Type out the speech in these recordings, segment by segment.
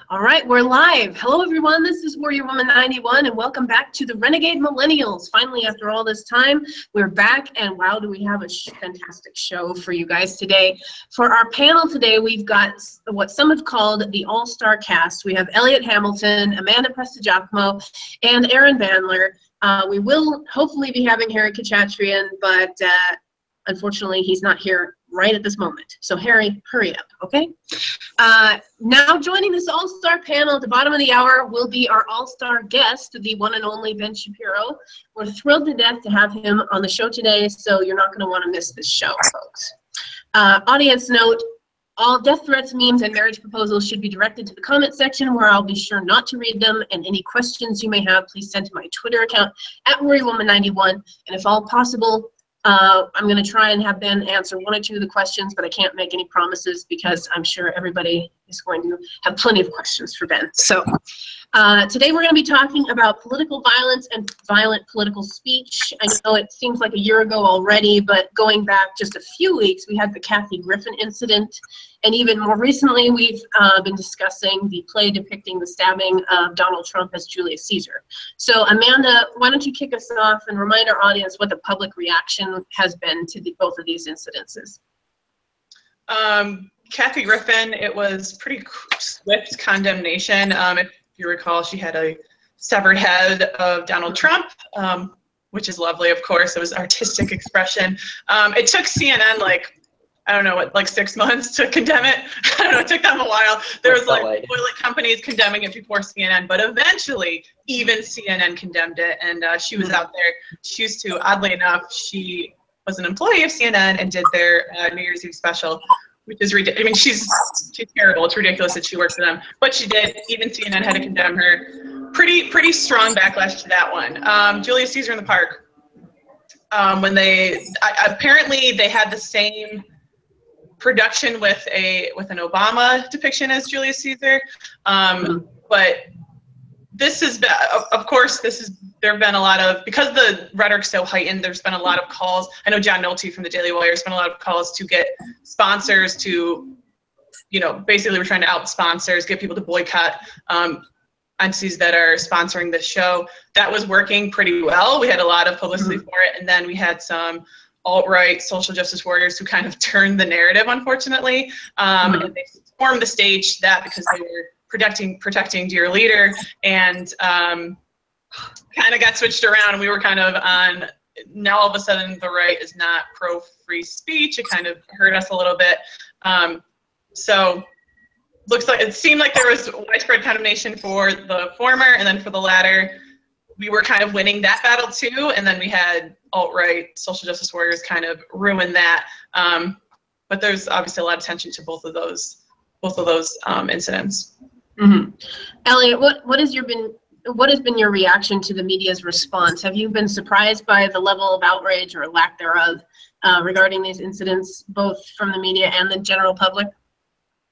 All right, we're live. Hello, everyone. This is Warrior Woman 91, and welcome back to the Renegade Millennials. Finally, after all this time, we're back, and wow, do we have a fantastic show for you guys today. For our panel today, we've got what some have called the all-star cast. We have Elliot Hamilton, Amanda Prestigiacomo, and Aaron Bandler. We will hopefully be having Harry Kachatrian, but unfortunately, he's not here right at this moment. So Harry, hurry up, okay? Now joining this all-star panel at the bottom of the hour will be our all-star guest, the one and only Ben Shapiro. We're thrilled to death to have him on the show today, so you're not gonna wanna miss this show, folks. Audience note, all death threats, memes, and marriage proposals should be directed to the comment section where I'll be sure not to read them, and any questions you may have, please send to my Twitter account at WarriorWoman91, and if all possible, I'm going to try and have Ben answer one or two of the questions, but I can't make any promises because I'm sure everybody is going to have plenty of questions for Ben. So today we're going to be talking about political violence and violent political speech. I know it seems like a year ago already, but going back just a few weeks, we had the Kathy Griffin incident. And even more recently, we've been discussing the play depicting the stabbing of Donald Trump as Julius Caesar. So Amanda, why don't you kick us off and remind our audience what the public reaction has been to both of these incidences? Kathy Griffin, it was pretty swift condemnation. If you recall, she had a severed head of Donald Trump, which is lovely, of course. It was artistic expression. It took CNN I don't know, like 6 months to condemn it. I don't know, it took them a while. There was toilet companies condemning it before CNN, but eventually even CNN condemned it, and she was out there. She used to, oddly enough, she was an employee of CNN and did their New Year's Eve special, which is ridiculous. I mean, she's terrible. It's ridiculous that she worked for them, but she did. Even CNN had to condemn her. Pretty strong backlash to that one. Julius Caesar in the Park. When apparently they had the same production with an Obama depiction as Julius Caesar, but this is, of course, there have been a lot of, because the rhetoric's so heightened, there's been a lot of calls. I know John Nolte from the Daily Wire spent a lot of calls to get sponsors to, basically we're trying to out sponsors, get people to boycott entities that are sponsoring this show. That was working pretty well. We had a lot of publicity for it, and then we had some alt-right social justice warriors who kind of turned the narrative, unfortunately, and they formed the stage that because they were protecting dear leader, and kind of got switched around. We were kind of on, now all of a sudden the right is not pro-free speech. It kind of hurt us a little bit. So it seemed like there was widespread condemnation for the former, and then for the latter, we were kind of winning that battle too, and then we had alt-right social justice warriors kind of ruin that. But there's obviously a lot of attention to both of those incidents. Elliot, what has been your reaction to the media's response? Have you been surprised by the level of outrage or lack thereof regarding these incidents, both from the media and the general public?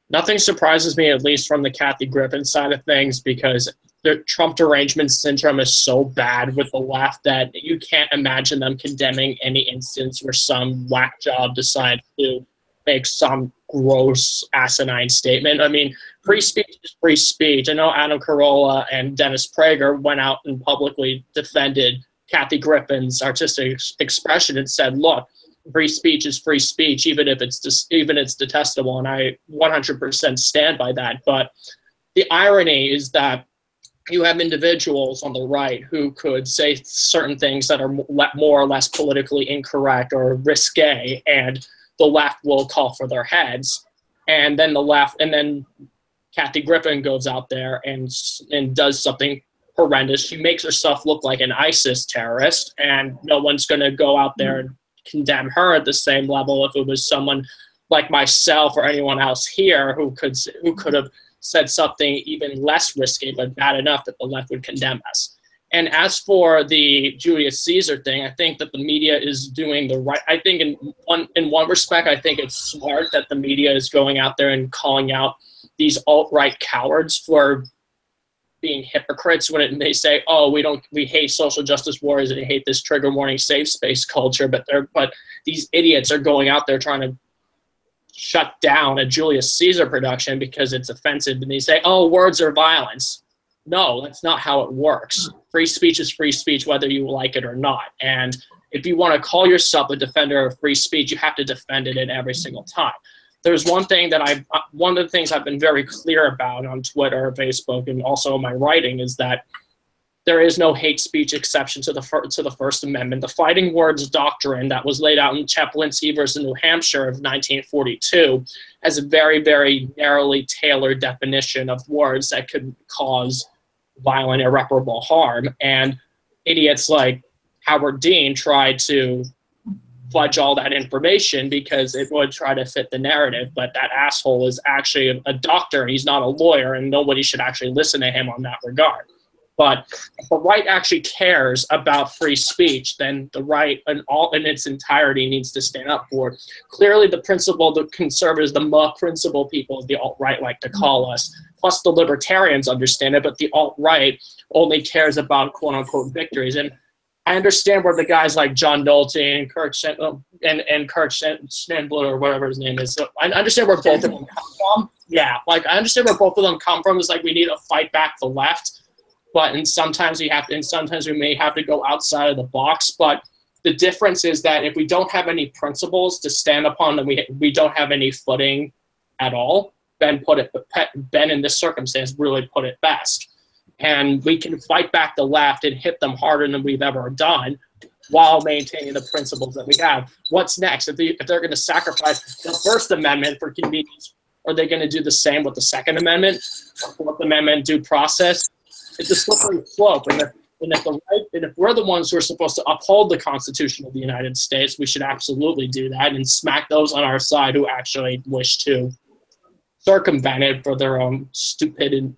Nothing surprises me, at least from the Kathy Griffin side of things, because the Trump derangement syndrome is so bad with the left that you can't imagine them condemning any instance where some whack job decides to make some gross, asinine statement. I mean, free speech is free speech. I know Adam Carolla and Dennis Prager went out and publicly defended Kathy Griffin's artistic expression and said, look, free speech is free speech, even if it's detestable, and I 100% stand by that. But the irony is that you have individuals on the right who could say certain things that are more or less politically incorrect or risque, and the left will call for their heads. And then Kathy Griffin goes out there and does something horrendous. She makes herself look like an ISIS terrorist, and no one's going to go out there and condemn her at the same level if it was someone like myself or anyone else here who could have said something even less risky but bad enough that the left would condemn us. And as for the Julius Caesar thing, I think that the media is doing the right. I think in one respect, I think it's smart that the media is going out there and calling out these alt-right cowards for being hypocrites when they say, "Oh, we hate social justice warriors and hate this trigger warning safe space culture," but these idiots are going out there trying to shut down a Julius Caesar production because it's offensive, and they say, oh, words are violence. No, that's not how it works. Free speech is free speech, whether you like it or not. And if you want to call yourself a defender of free speech, you have to defend it in every single time. There's one thing that one of the things I've been very clear about on Twitter, Facebook, and also in my writing is that there is no hate speech exception to the First Amendment. The fighting words doctrine that was laid out in Chaplinsky versus New Hampshire of 1942 has a very, very narrowly tailored definition of words that could cause violent, irreparable harm. And idiots like Howard Dean tried to fudge all that information because it would try to fit the narrative, but that asshole is actually a doctor, and he's not a lawyer, and nobody should actually listen to him on that regard. But if the right actually cares about free speech, then the right in its entirety needs to stand up for it. Clearly the principle, the conservatives, the principle people of the alt-right like to call us, plus the libertarians understand it, but the alt-right only cares about quote-unquote victories. And I understand where the guys like John Nolte and Kurt Schindler, or whatever his name is. So I understand where both of them come from. Yeah, like I understand where both of them come from. It's like we need to fight back the left. But sometimes we may have to go outside of the box. But the difference is that if we don't have any principles to stand upon, and we don't have any footing at all, Ben in this circumstance really put it best. And we can fight back the left and hit them harder than we've ever done while maintaining the principles that we have. What's next? If they're going to sacrifice the First Amendment for convenience, are they going to do the same with the Second Amendment, Fourth Amendment, due process? It's a slippery slope, and if we're the ones who are supposed to uphold the Constitution of the United States, we should absolutely do that and smack those on our side who actually wish to circumvent it for their own stupid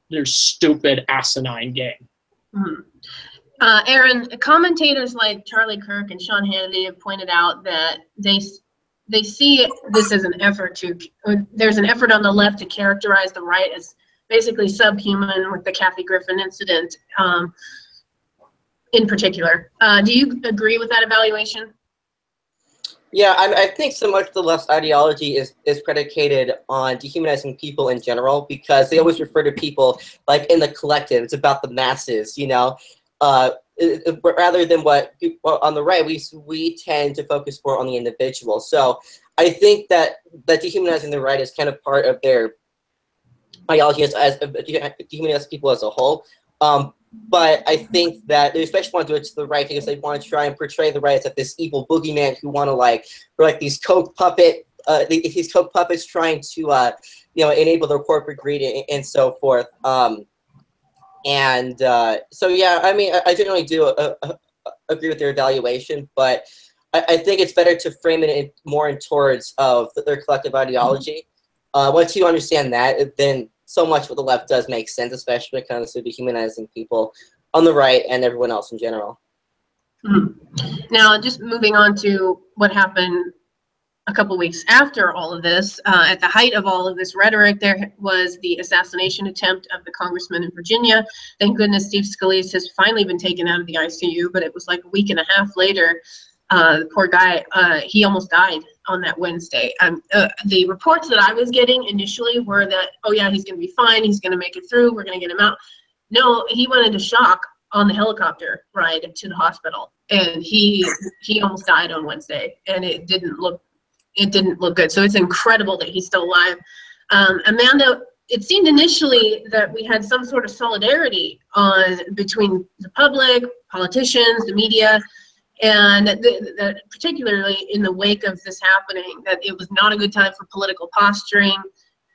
asinine game. Mm-hmm. Aaron, commentators like Charlie Kirk and Sean Hannity have pointed out that they see this as an effort there's an effort on the left to characterize the right as basically subhuman with the Kathy Griffin incident in particular. Do you agree with that evaluation? Yeah, I think so much of the left's ideology is predicated on dehumanizing people in general, because they always refer to people like in the collective. It's about the masses, you know, rather than what on the right we tend to focus more on the individual. So I think that dehumanizing the right is kind of part of their ideology as dehumanizing people as a whole. But I think that they especially want to do it to the right because they want to try and portray the right as this evil boogeyman who want to these coke puppets trying to enable their corporate greed and so forth. So yeah, I mean, I generally do agree with their evaluation, but I think it's better to frame it more towards of their collective ideology. Once you understand that, then so much what the left does make sense, especially when it comes to dehumanizing people on the right and everyone else in general. Now, just moving on to what happened a couple weeks after all of this, at the height of all of this rhetoric, there was the assassination attempt of the congressman in Virginia. Thank goodness Steve Scalise has finally been taken out of the ICU, but it was like a week and a half later. The poor guy, he almost died on that Wednesday. The reports that I was getting initially were that, oh yeah, he's going to be fine, he's going to make it through, we're going to get him out. No, he went into shock on the helicopter ride to the hospital, and he almost died on Wednesday, and it didn't look good. So it's incredible that he's still alive. Amanda, it seemed initially that we had some sort of solidarity between the public, politicians, the media, and that particularly in the wake of this happening, that it was not a good time for political posturing.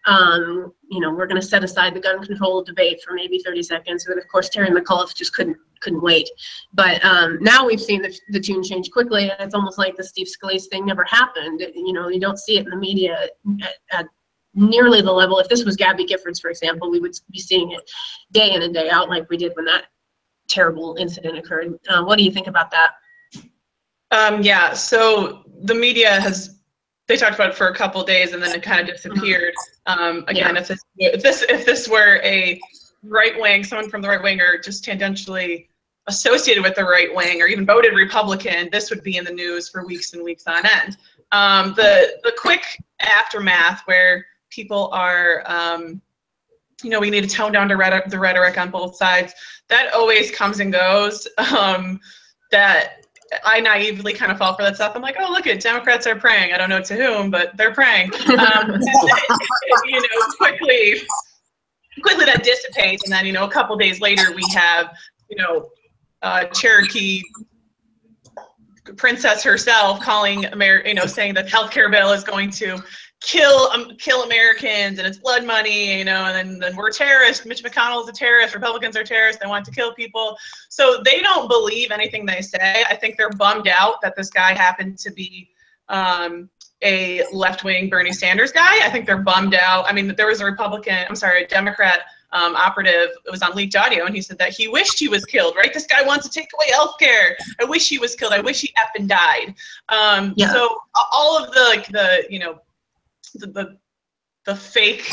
We're going to set aside the gun control debate for maybe 30 seconds. But of course, Terry McAuliffe just couldn't wait. But now we've seen the tune change quickly, and it's almost like the Steve Scalise thing never happened. You don't see it in the media at nearly the level. If this was Gabby Giffords, for example, we would be seeing it day in and day out like we did when that terrible incident occurred. What do you think about that? Yeah, so the media they talked about it for a couple of days and then it kind of disappeared. Again, yeah. if this were a right wing, someone from the right wing or just tangentially associated with the right wing or even voted Republican, this would be in the news for weeks and weeks on end. The quick aftermath where people are, you know, we need to tone down the rhetoric on both sides. That always comes and goes. That I naively kind of fall for that stuff. I'm like, oh, look at Democrats are praying. I don't know to whom, but they're praying. You know, quickly that dissipates, and then, you know, a couple days later we have, you know, Cherokee princess herself calling you know, saying that healthcare bill is going to kill Americans and it's blood money, you know, and then we're terrorists. Mitch McConnell's a terrorist. Republicans are terrorists. They want to kill people. So they don't believe anything they say. I think they're bummed out that this guy happened to be a left-wing Bernie Sanders guy. I think they're bummed out. I mean, there was a Democrat operative. It was on leaked audio, and he said that he wished he was killed, right? This guy wants to take away healthcare. I wish he was killed. I wish he effing died. Yeah. So all of the you know, the fake,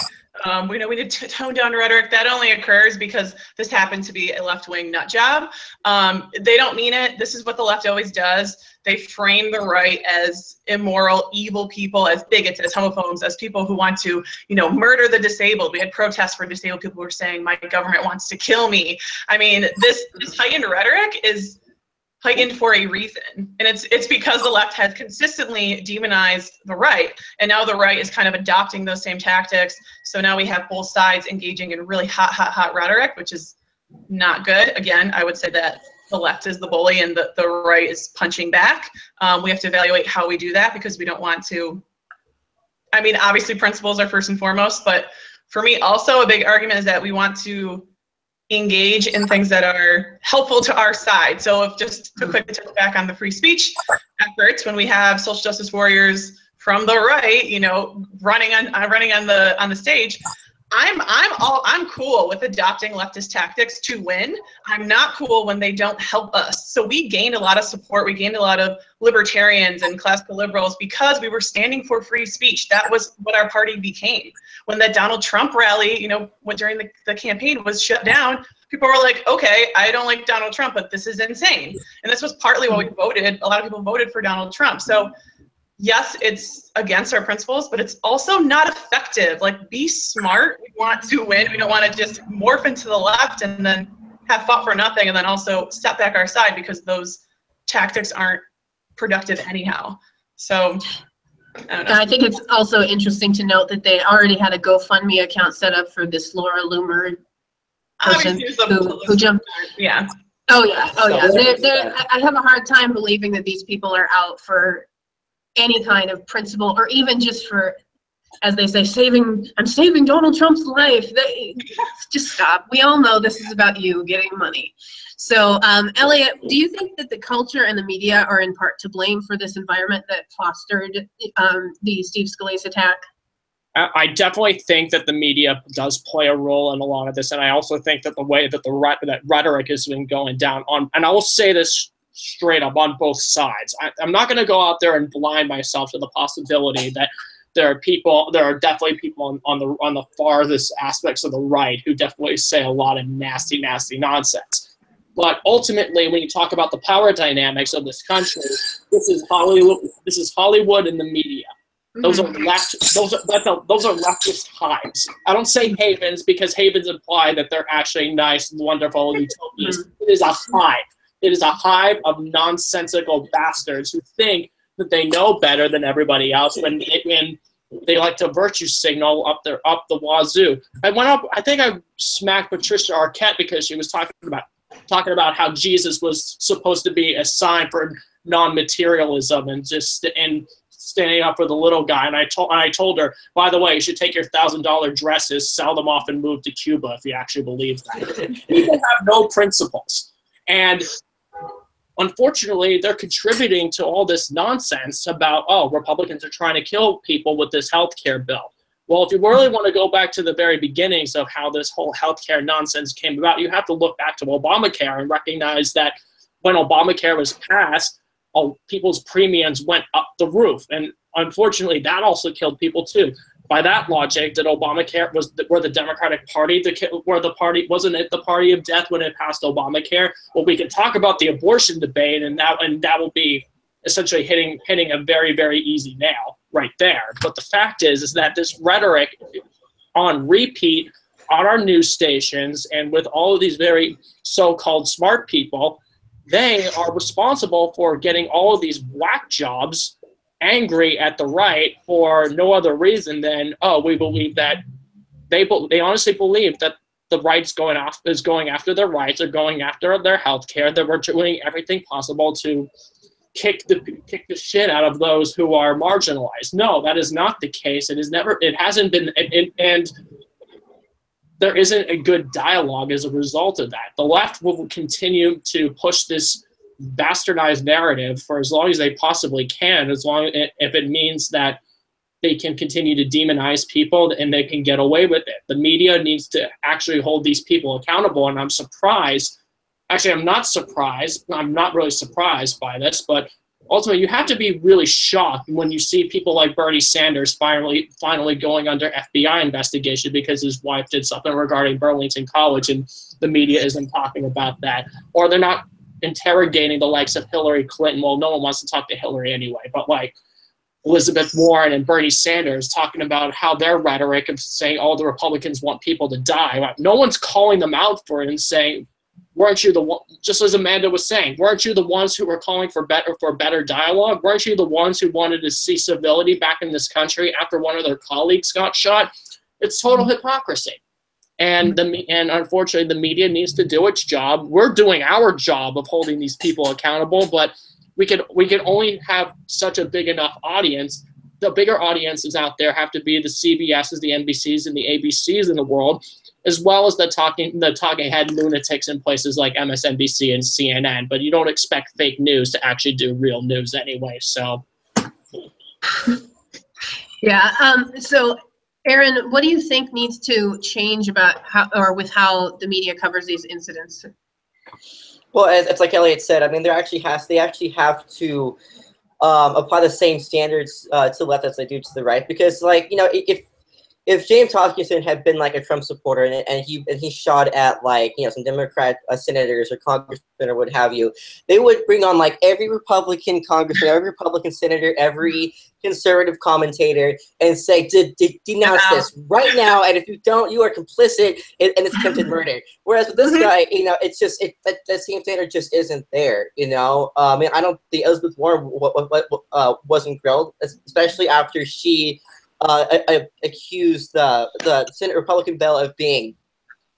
we need to tone down rhetoric. That only occurs because this happened to be a left-wing nut job. They don't mean it. This is what the left always does. They frame the right as immoral, evil people, as bigots, as homophobes, as people who want to, you know, murder the disabled. We had protests for disabled people who were saying, my government wants to kill me. I mean, this heightened rhetoric is heightened for a reason, and it's because the left has consistently demonized the right, and now the right is kind of adopting those same tactics. So now we have both sides engaging in really hot rhetoric, which is not good. Again, I would say that the left is the bully and the right is punching back. We have to evaluate how we do that, because we don't want to, I mean, obviously principles are first and foremost, but for me also a big argument is that we want to engage in things that are helpful to our side. So if just to quickly touch back on the free speech efforts, when we have social justice warriors from the right, you know, running on the stage, I'm cool with adopting leftist tactics to win. I'm not cool when they don't help us. So we gained a lot of support. We gained a lot of libertarians and classical liberals because we were standing for free speech. That was what our party became. When that Donald Trump rally, you know, during the campaign was shut down, people were like, okay, I don't like Donald Trump, but this is insane. And this was partly why we voted. A lot of people voted for Donald Trump. So yes, it's against our principles, but it's also not effective. Like, be smart. We want to win. We don't want to just morph into the left and then have fought for nothing and then also step back our side, because those tactics aren't productive anyhow. So I don't know. I think it's also interesting to note that they already had a GoFundMe account set up for this Laura Loomer person who jumped. Yeah. Oh yeah. Oh yeah. I have a hard time believing that these people are out for any kind of principle, or even just for, as they say, I'm saving Donald Trump's life. Just stop. We all know this is about you getting money. So, Elliot, do you think that the culture and the media are in part to blame for this environment that fostered the Steve Scalise attack? I definitely think that the media does play a role in a lot of this, and I also think that the way that that rhetoric has been going down on, and I will say this straight up on both sides. I'm not going to go out there and blind myself to the possibility that there are definitely people on the farthest aspects of the right who definitely say a lot of nasty nonsense. But ultimately, when you talk about the power dynamics of this country, this is Hollywood and the media. Those are leftist hives. I don't say havens, because havens imply that they're actually nice and wonderful utopias. It is a hive. It is a hive of nonsensical bastards who think that they know better than everybody else when they like to virtue signal up the wazoo. I think I smacked Patricia Arquette because she was talking about how Jesus was supposed to be a sign for non-materialism and standing up for the little guy. And I told her, by the way, you should take your $1,000 dresses, sell them off, and move to Cuba if you actually believe that. People have no principles. And unfortunately, they're contributing to all this nonsense about, oh, Republicans are trying to kill people with this health care bill. Well, if you really want to go back to the very beginnings of how this whole health care nonsense came about, you have to look back to Obamacare and recognize that when Obamacare was passed, people's premiums went up the roof. And unfortunately, that also killed people too. By that logic, that Obamacare were the Democratic Party, wasn't it the party of death when it passed Obamacare? Well, we can talk about the abortion debate, and that will be essentially hitting a very, very easy nail right there. But the fact is that this rhetoric on repeat on our news stations and with all of these very so-called smart people, they are responsible for getting all of these whack jobs angry at the right for no other reason than, oh, we believe that they honestly believe that the right's going after their rights, or going after their health care, that we're doing everything possible to kick the shit out of those who are marginalized. No, that is not the case. It hasn't been, and there isn't a good dialogue as a result of that. The left will continue to push this bastardized narrative for as long as they possibly can, if it means that they can continue to demonize people and they can get away with it. The media needs to actually hold these people accountable, and I'm surprised. Actually, I'm not surprised. I'm not really surprised by this, but ultimately, you have to be really shocked when you see people like Bernie Sanders finally going under FBI investigation because his wife did something regarding Burlington College, and the media isn't talking about that. Or they're not interrogating the likes of Hillary Clinton. Well, no one wants to talk to Hillary anyway, but like Elizabeth Warren and Bernie Sanders talking about how their rhetoric of saying all the Republicans want people to die. No one's calling them out for it and saying, weren't you the one, just as Amanda was saying, weren't you the ones who were calling for better dialogue? Weren't you the ones who wanted to see civility back in this country after one of their colleagues got shot? It's total hypocrisy. And unfortunately, the media needs to do its job. We're doing our job of holding these people accountable, but we can only have such a big enough audience. The bigger audiences out there have to be the CBSs, the NBCs, and the ABCs in the world, as well as the talking head lunatics in places like MSNBC and CNN. But you don't expect fake news to actually do real news anyway. So, yeah. So, Aaron, what do you think needs to change about how the media covers these incidents? Well, it's like Elliot said. I mean, they actually have to apply the same standards to the left as they do to the right, because, like, you know, if James Hopkinson had been like a Trump supporter and he shot at, like, you know, some Democrat senators or congressmen or what have you, they would bring on like every Republican congressman, every Republican senator, every conservative commentator, and say, denounce this right now, and if you don't, you are complicit and it's attempted murder. Whereas with this guy, you know, it's just that same standard just isn't there. You know, I mean, I don't think Elizabeth Warren wasn't grilled, especially after she accused the Senate Republican bill of being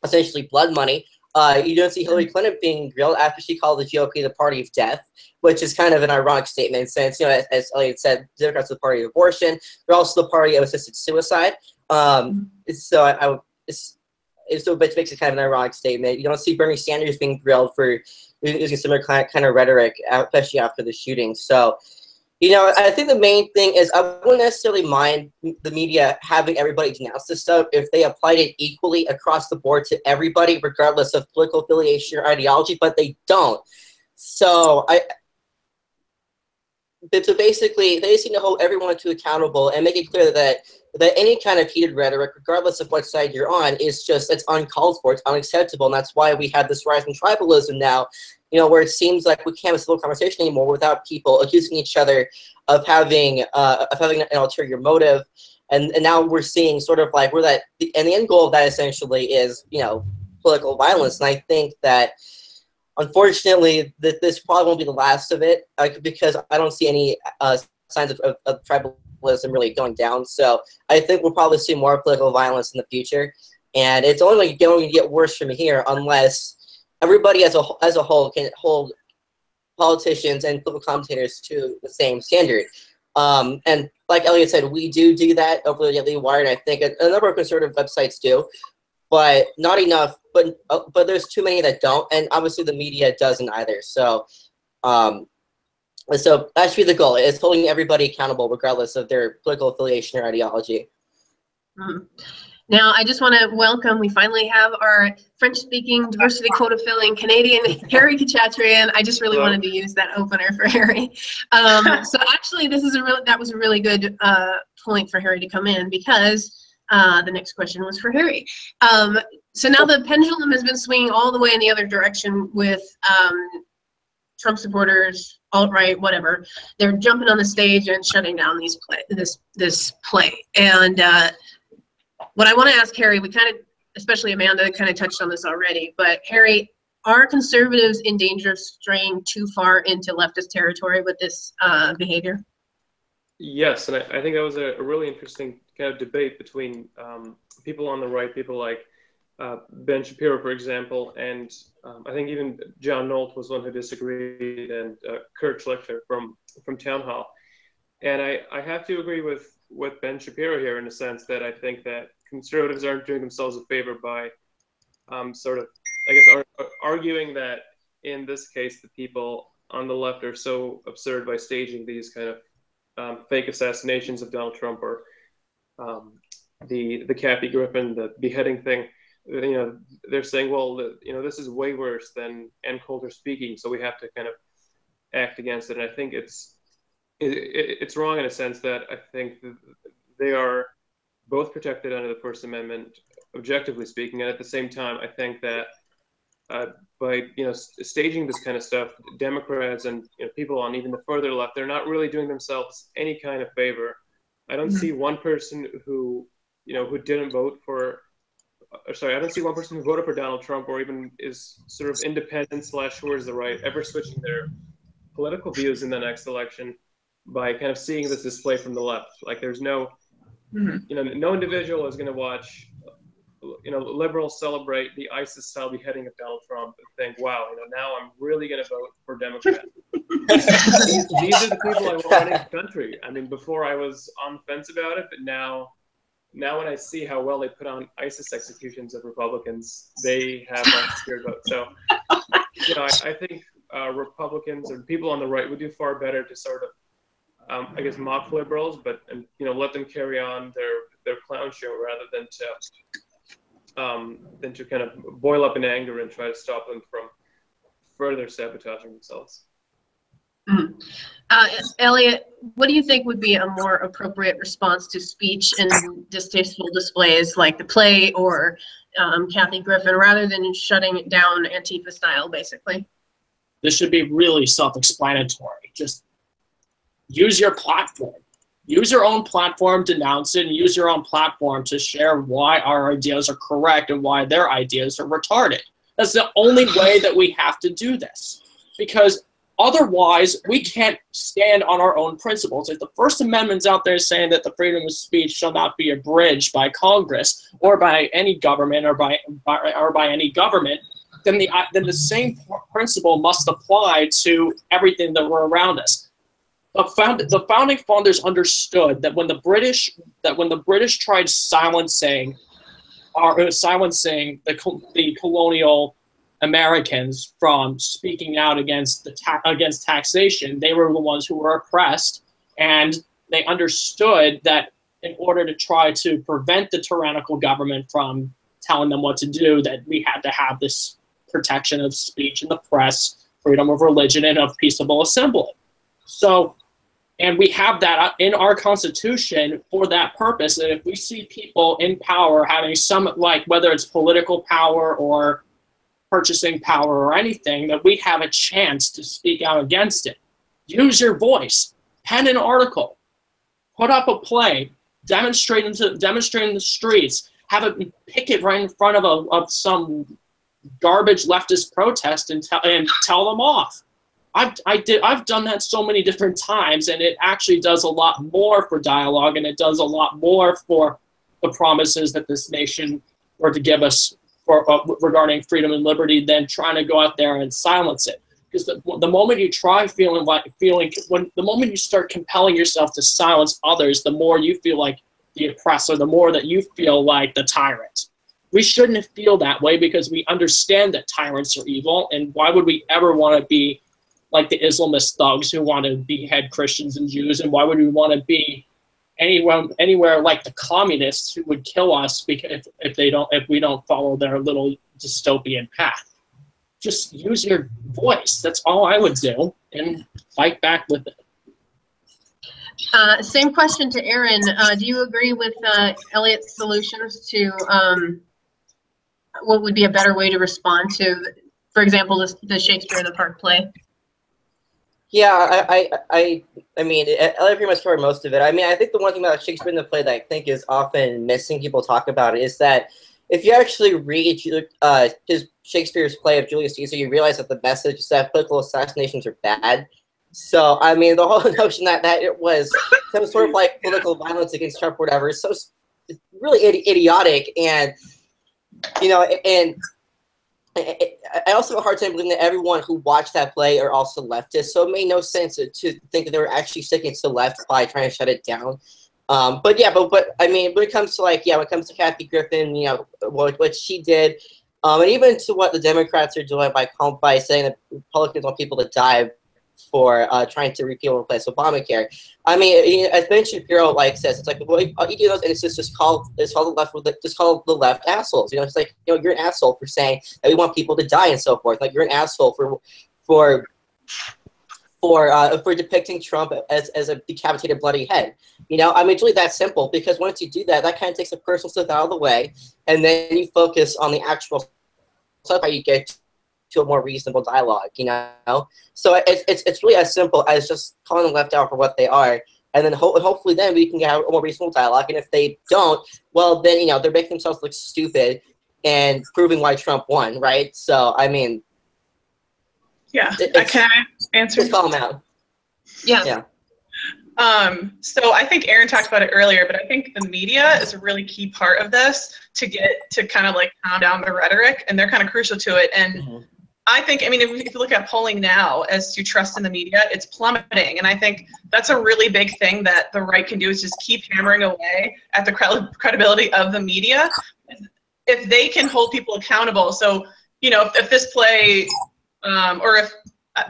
essentially blood money. You don't see Hillary Clinton being grilled after she called the GOP the party of death, which is kind of an ironic statement since, you know, as Elliot said, Democrats are the party of abortion. They're also the party of assisted suicide. So it makes it kind of an ironic statement. You don't see Bernie Sanders being grilled for using similar kind of rhetoric, especially after the shooting. So, you know, I think the main thing is I wouldn't necessarily mind the media having everybody denounce this stuff if they applied it equally across the board to everybody, regardless of political affiliation or ideology, but they don't. So basically, they just need to hold everyone to accountable and make it clear that any kind of heated rhetoric, regardless of what side you're on, it's uncalled for, it's unacceptable, and that's why we have this rise in tribalism now. You know, where it seems like we can't have a civil conversation anymore without people accusing each other of having an ulterior motive, and now we're seeing sort of like and the end goal of that essentially is, you know, political violence. And I think that unfortunately that this probably won't be the last of it, because I don't see any signs of tribalism really going down. So I think we'll probably see more political violence in the future, and it's only going to get worse from here unless everybody as a whole can hold politicians and political commentators to the same standard. And like Elliot said, we do that over the Daily Wire, and I think a number of conservative websites do, but not enough. But there's too many that don't, and obviously the media doesn't either. So, so that should be the goal: is holding everybody accountable, regardless of their political affiliation or ideology. Mm-hmm. Now, I just want to welcome, we finally have our French-speaking, diversity quota-filling Canadian, Harry Kachatrian. I just really wanted to use that opener for Harry. So actually, that was a really good point for Harry to come in, because the next question was for Harry. So now the pendulum has been swinging all the way in the other direction with Trump supporters alt-right, whatever. They're jumping on the stage and shutting down this play. And what I want to ask Harry, we kind of, especially Amanda, kind of touched on this already, but Harry, are conservatives in danger of straying too far into leftist territory with this behavior? Yes, and I think that was a really interesting kind of debate between people on the right, people like Ben Shapiro, for example, and I think even John Nolt was one who disagreed, and Kurt Schlichter from Town Hall. And I have to agree with Ben Shapiro here in the sense that I think that conservatives aren't doing themselves a favor by sort of, I guess, arguing that in this case, the people on the left are so absurd by staging these kind of fake assassinations of Donald Trump, or the Kathy Griffin, the beheading thing. You know, they're saying, well, you know, this is way worse than Ann Coulter speaking, so we have to kind of act against it. And I think it's wrong in a sense that I think they are both protected under the First Amendment, objectively speaking, and at the same time, I think that by staging this kind of stuff, Democrats and people on even the further left, they're not really doing themselves any kind of favor. I don't see one person who didn't vote for. Sorry, I don't see one person who voted for Donald Trump or even is sort of independent / towards the right ever switching their political views in the next election by kind of seeing this display from the left. Like there's no, no individual is going to watch, liberals celebrate the ISIS-style beheading of Donald Trump and think, wow, now I'm really going to vote for Democrat. These are the people I want running the country. I mean, before I was on the fence about it, but now when I see how well they put on ISIS executions of Republicans, they have my secure vote. So, I think Republicans and people on the right would do far better to sort of, I guess, mock liberals, but let them carry on their clown show rather than to kind of boil up in anger and try to stop them from further sabotaging themselves. Elliot, what do you think would be a more appropriate response to speech and distasteful displays like the play or Kathy Griffin, rather than shutting it down Antifa style, basically? This should be really self-explanatory. Just use your platform. Use your own platform, denounce it, and use your own platform to share why our ideas are correct and why their ideas are retarded. That's the only way that we have to do this. Because otherwise, we can't stand on our own principles. If the First Amendment's out there saying that the freedom of speech shall not be abridged by Congress or by any government or by any government, then the same principle must apply to everything that we're around us. The founding fathers understood that when the British tried silencing the colonial Americans from speaking out against taxation, they were the ones who were oppressed, and they understood that in order to try to prevent the tyrannical government from telling them what to do, that we had to have this protection of speech and the press, freedom of religion, and of peaceable assembly. So, and we have that in our Constitution for that purpose, that if we see people in power having some, like whether it's political power or purchasing power or anything, that we have a chance to speak out against it. Use your voice, pen an article, put up a play, demonstrate in the streets, have a picket right in front of some garbage leftist protest and tell them off. I've done that so many different times, and it actually does a lot more for dialogue, and it does a lot more for the promises that this nation were to give us regarding freedom and liberty than trying to go out there and silence it. Because the moment you try the moment you start compelling yourself to silence others, the more you feel like the oppressor, the more that you feel like the tyrant. We shouldn't feel that way because we understand that tyrants are evil, and why would we ever want to be like the Islamist thugs who want to behead Christians and Jews, and why would we want to be anywhere like the communists who would kill us because if we don't follow their little dystopian path? Just use your voice. That's all I would do, and fight back with it. Same question to Aaron. Do you agree with Elliot's solutions to what would be a better way to respond to, for example, the Shakespeare in the Park play? Yeah, I mean, I pretty much covered most of it. I mean, I think the one thing about Shakespeare in the play that I think is often missing, people talk about it, is that if you actually read his Shakespeare's play of Julius Caesar, you realize that the message is that political assassinations are bad. So, I mean, the whole notion that it was some sort of like political violence against Trump or whatever is so really idiotic, and you know, and I also have a hard time believing that everyone who watched that play are also leftists. So it made no sense to think that they were actually sticking to the left by trying to shut it down. But yeah, but I mean, when it comes to like, when it comes to Kathy Griffin, you know, what she did, and even to what the Democrats are doing by saying that Republicans want people to die for trying to repeal and replace Obamacare. I mean, as Ben Shapiro says, it's like, well, you do those, and it's just call the left assholes. You know, it's like, you know, you're an asshole for saying that we want people to die and so forth. Like, you're an asshole for depicting Trump as a decapitated bloody head. You know, I mean, it's really that simple, because once you do that, that kind of takes the personal stuff out of the way, and then you focus on the actual stuff, how you get to a more reasonable dialogue, you know? So it's really as simple as just calling the left out for what they are, and then hopefully then we can have a more reasonable dialogue, and if they don't, well, then, you know, they're making themselves look stupid and proving why Trump won, right? So, I mean... Yeah, can I answer? Just call them out. Yeah. So I think Aaron talked about it earlier, but I think the media is a really key part of this to get to kind of like calm down the rhetoric, and they're kind of crucial to it. And I think, I mean, if you look at polling now as to trust in the media, it's plummeting. And I think that's a really big thing that the right can do, is just keep hammering away at the credibility of the media. If they can hold people accountable. So, you know, if this play, or if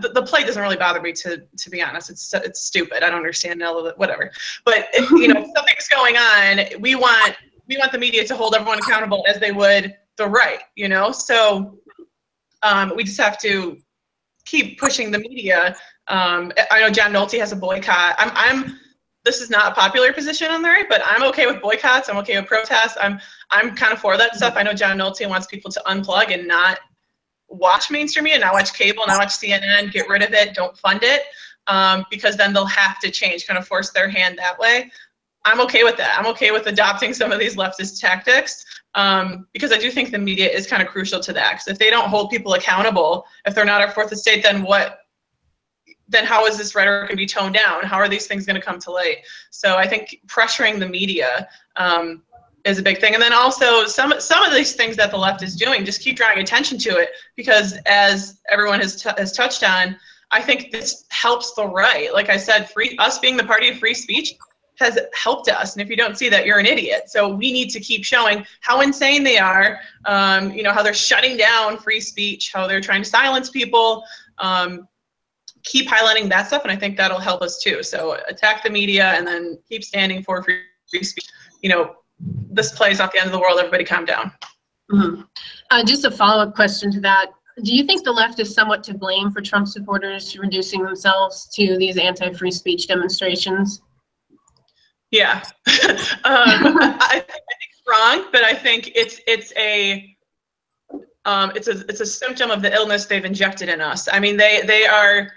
the play doesn't really bother me, to be honest, it's stupid. I don't understand all of it, whatever. But if, you know, if something's going on, we want the media to hold everyone accountable as they would the right, you know? So we just have to keep pushing the media. I know John Nolte has a boycott. This is not a popular position on the right, but I'm okay with boycotts. I'm okay with protests. I'm kind of for that stuff. I know John Nolte wants people to unplug and not watch mainstream media, not watch cable, not watch CNN, get rid of it, don't fund it, because then they'll have to change, kind of force their hand that way. I'm okay with that. I'm okay with adopting some of these leftist tactics, because I do think the media is kind of crucial to that. Because if they don't hold people accountable, if they're not our fourth estate, then how is this rhetoric going to be toned down? How are these things going to come to light? So I think pressuring the media is a big thing. And then also some of these things that the left is doing, just keep drawing attention to it, because as everyone has touched on, I think this helps the right. Like I said, us being the party of free speech has helped us. And if you don't see that, you're an idiot. So we need to keep showing how insane they are, you know, how they're shutting down free speech, how they're trying to silence people, keep highlighting that stuff. And I think that'll help us too. So attack the media and then keep standing for free speech. You know, this play's not the end of the world. Everybody calm down. Just a follow-up question to that. Do you think the left is somewhat to blame for Trump supporters reducing themselves to these anti-free speech demonstrations? Yeah. I think it's wrong, but I think it's a symptom of the illness they've injected in us. I mean, they are,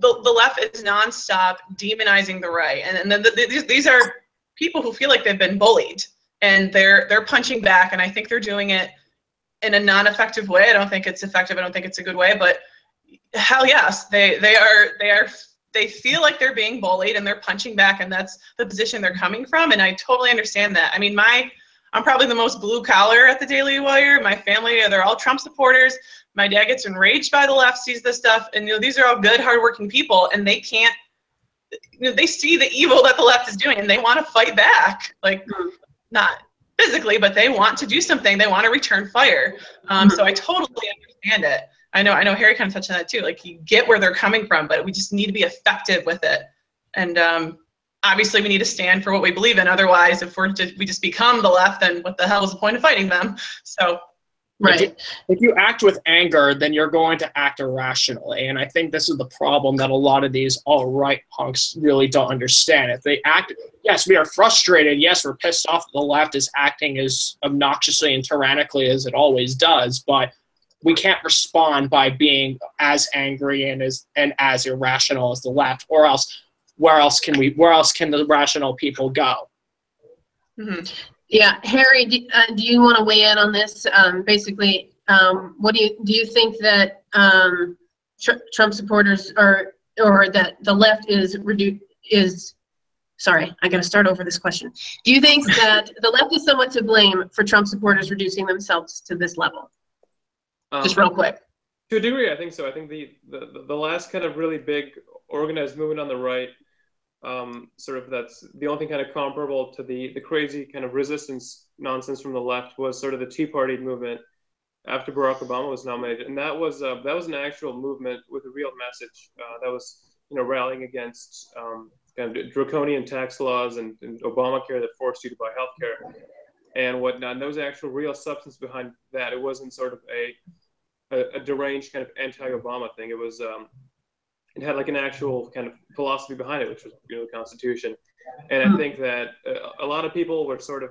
the left is nonstop demonizing the right, and then these are people who feel like they've been bullied, and they're punching back, and I think they're doing it in a non-effective way. I don't think it's effective. I don't think it's a good way, but hell yes, they feel like they're being bullied, and they're punching back, and that's the position they're coming from, and I totally understand that. I mean, I'm probably the most blue collar at the Daily Wire. My family, they're all Trump supporters. My dad gets enraged by the left, sees this stuff, and you know, these are all good, hardworking people, and they can't, you know, they see the evil that the left is doing, and they want to fight back, like not physically, but they want to do something. They want to return fire. So I totally understand it. I know Harry kind of touched on that too. Like, you get where they're coming from, but we just need to be effective with it. And obviously we need to stand for what we believe in. Otherwise, if we just become the left, then what the hell is the point of fighting them? So. Right. If you act with anger, then you're going to act irrationally. And I think this is the problem that a lot of these alt-right punks really don't understand. If they act, yes, we are frustrated. Yes, we're pissed off that the left is acting as obnoxiously and tyrannically as it always does. But we can't respond by being as angry and as irrational as the left, or else where else can the rational people go? Mm-hmm. Yeah, Harry, do you want to weigh in on this? Basically, what do you think that Trump supporters or that the left is sorry, I got to start over this question. Do you think that the left is somewhat to blame for Trump supporters reducing themselves to this level? Just real quick. To a degree, I think so. I think the last kind of really big organized movement on the right, sort of that's the only thing kind of comparable to the crazy kind of resistance nonsense from the left was sort of the Tea Party movement after Barack Obama was nominated, and that was an actual movement with a real message that was rallying against kind of draconian tax laws and Obamacare that forced you to buy healthcare and whatnot. And there was actual real substance behind that. It wasn't sort of a deranged kind of anti-Obama thing. It was it had like an actual kind of philosophy behind it, which was the Constitution. And I think that a lot of people were sort of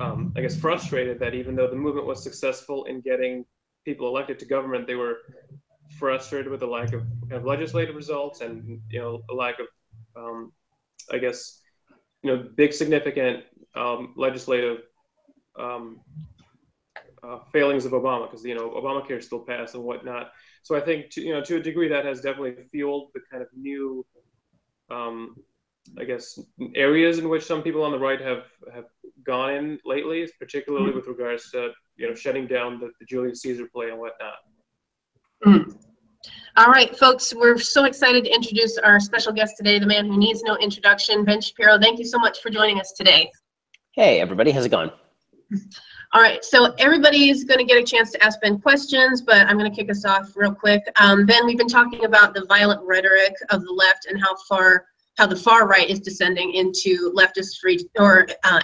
I guess frustrated that even though the movement was successful in getting people elected to government, they were frustrated with the lack of kind of legislative results and a lack of I guess big significant legislative failings of Obama, because Obamacare still passed and whatnot. So I think to a degree that has definitely fueled the kind of new I guess areas in which some people on the right have gone in lately, particularly with regards to shutting down the Julius Caesar play and whatnot. Mm. All right, folks, we're so excited to introduce our special guest today, the man who needs no introduction, Ben Shapiro. Thank you so much for joining us today. Hey, everybody. How's it going? All right, so everybody's going to get a chance to ask Ben questions, but I'm going to kick us off real quick. Ben, we've been talking about the violent rhetoric of the left and how the far right is descending into leftist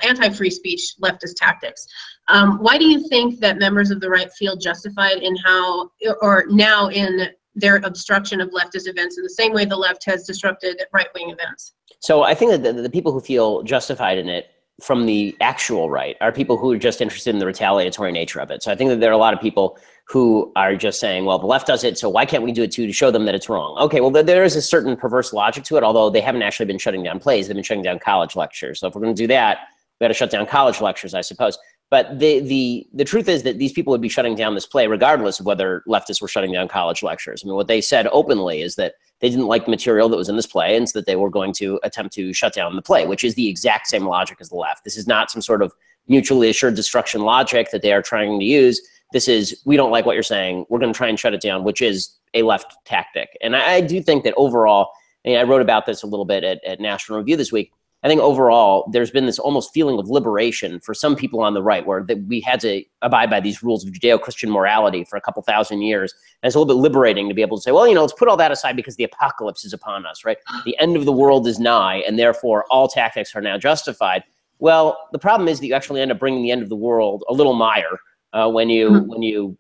anti-free speech leftist tactics. Why do you think that members of the right feel justified in now in their obstruction of leftist events in the same way the left has disrupted right-wing events? So I think that the people who feel justified in it from the actual right are people who are just interested in the retaliatory nature of it. So I think that there are a lot of people who are just saying, well, the left does it, so why can't we do it too, to show them that it's wrong? Okay, well, there is a certain perverse logic to it, although they haven't actually been shutting down plays. They've been shutting down college lectures. So if we're going to do that, we got to shut down college lectures, I suppose. But the truth is that these people would be shutting down this play regardless of whether leftists were shutting down college lectures. I mean, what they said openly is that they didn't like the material that was in this play, and so that they were going to attempt to shut down the play, which is the exact same logic as the left. This is not some sort of mutually assured destruction logic that they are trying to use. This is, we don't like what you're saying, we're going to try and shut it down, which is a left tactic. And I do think that overall, I wrote about this a little bit at National Review this week, I think overall, there's been this almost feeling of liberation for some people on the right, where we had to abide by these rules of Judeo-Christian morality for a couple thousand years. And it's a little bit liberating to be able to say, well, let's put all that aside because the apocalypse is upon us, right? The end of the world is nigh, and therefore all tactics are now justified. Well, the problem is that you actually end up bringing the end of the world a little mire when you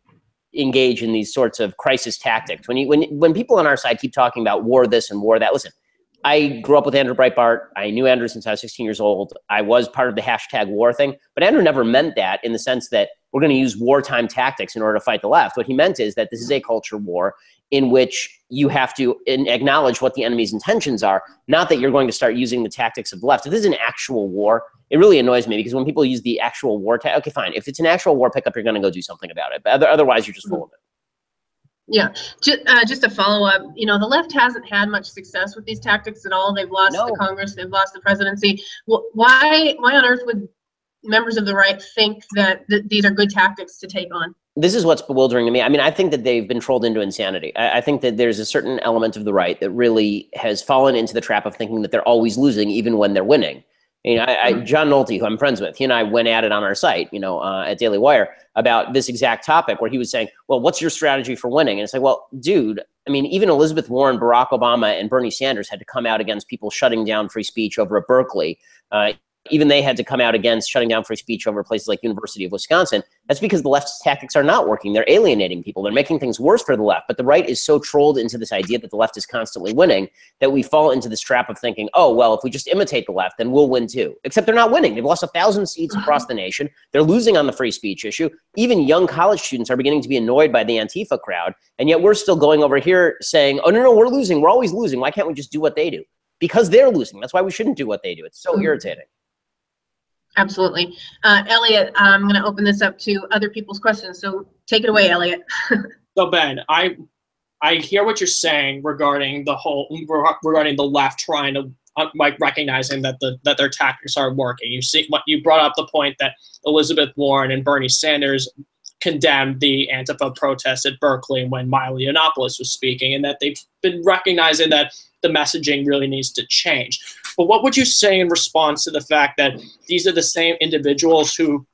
engage in these sorts of crisis tactics. When people on our side keep talking about war this and war that, listen, I grew up with Andrew Breitbart. I knew Andrew since I was 16 years old. I was part of the hashtag war thing, but Andrew never meant that in the sense that we're going to use wartime tactics in order to fight the left. What he meant is that this is a culture war in which you have to acknowledge what the enemy's intentions are, not that you're going to start using the tactics of the left. If this is an actual war, it really annoys me because when people use the actual war okay, fine. If it's an actual war pickup, you're going to go do something about it. But otherwise, you're just full of it. Yeah, just to follow up, the left hasn't had much success with these tactics at all. They've lost the Congress, they've lost the presidency. Why on earth would members of the right think that these are good tactics to take on? This is what's bewildering to me. I mean, I think that they've been trolled into insanity. I think that there's a certain element of the right that really has fallen into the trap of thinking that they're always losing even when they're winning. John Nolte, who I'm friends with, he and I went at it on our site, at Daily Wire about this exact topic where he was saying, well, what's your strategy for winning? And it's like, well, dude, I mean, even Elizabeth Warren, Barack Obama, and Bernie Sanders had to come out against people shutting down free speech over at Berkeley. even they had to come out against shutting down free speech over places like University of Wisconsin. That's because the left's tactics are not working. They're alienating people. They're making things worse for the left. But the right is so trolled into this idea that the left is constantly winning that we fall into this trap of thinking, oh, well, if we just imitate the left, then we'll win too. Except they're not winning. They've lost 1,000 seats across the nation. They're losing on the free speech issue. Even young college students are beginning to be annoyed by the Antifa crowd. And yet we're still going over here saying, oh, no, we're losing. We're always losing. Why can't we just do what they do? Because they're losing. That's why we shouldn't do what they do. It's so irritating. Absolutely. Elliot, I'm going to open this up to other people's questions. So take it away, Elliot. So Ben, I hear what you're saying regarding the left trying to like recognizing that their tactics are working. You brought up the point that Elizabeth Warren and Bernie Sanders condemned the Antifa protests at Berkeley when Milo Yiannopoulos was speaking, and that they've been recognizing that the messaging really needs to change. But what would you say in response to the fact that these are the same individuals who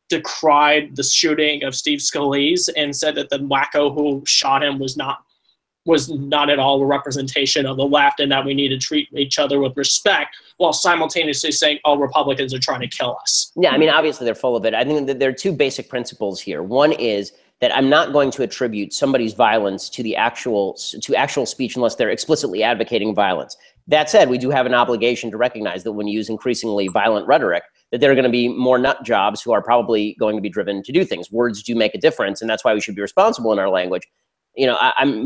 decried the shooting of Steve Scalise and said that the wacko who shot him was not at all a representation of the left, and that we need to treat each other with respect, while simultaneously saying, oh, Republicans are trying to kill us? Yeah, I mean, obviously they're full of it. I think that there are two basic principles here. One is that I'm not going to attribute somebody's violence to the actual speech unless they're explicitly advocating violence. That said, we do have an obligation to recognize that when you use increasingly violent rhetoric, that there are going to be more nut jobs who are probably going to be driven to do things. Words do make a difference, and that's why we should be responsible in our language. You know,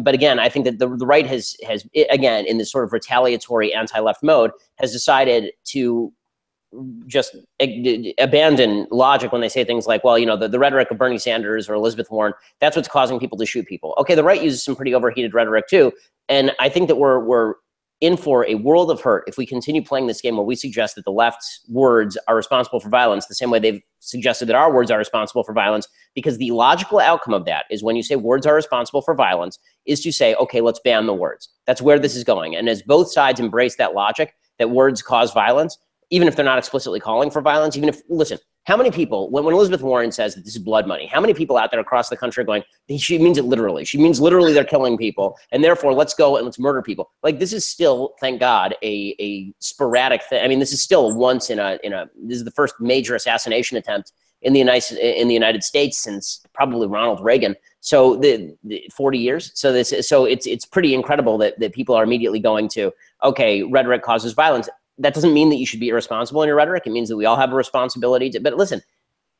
but again, I think that the right has again, in this sort of retaliatory anti-left mode, has decided to just abandon logic when they say things like, well, you know, the rhetoric of Bernie Sanders or Elizabeth Warren, that's what's causing people to shoot people. Okay, the right uses some pretty overheated rhetoric too, and I think that we're in for a world of hurt if we continue playing this game where we suggest that the left's words are responsible for violence the same way they've suggested that our words are responsible for violence, because the logical outcome of that is when you say words are responsible for violence is to say, okay, let's ban the words. That's where this is going. And as both sides embrace that logic that words cause violence, even if they're not explicitly calling for violence, even if, listen, how many people, when Elizabeth Warren says that this is blood money, how many people out there across the country are going, she means it literally. She means literally they're killing people, and therefore let's go and let's murder people. Like, this is still, thank God, a sporadic thing. I mean, this is still once in a this is the first major assassination attempt in the United States since probably Ronald Reagan. So the 40 years. So it's pretty incredible that people are immediately going to, okay, rhetoric causes violence. That doesn't mean that you should be irresponsible in your rhetoric. It means that we all have a responsibility to, but listen,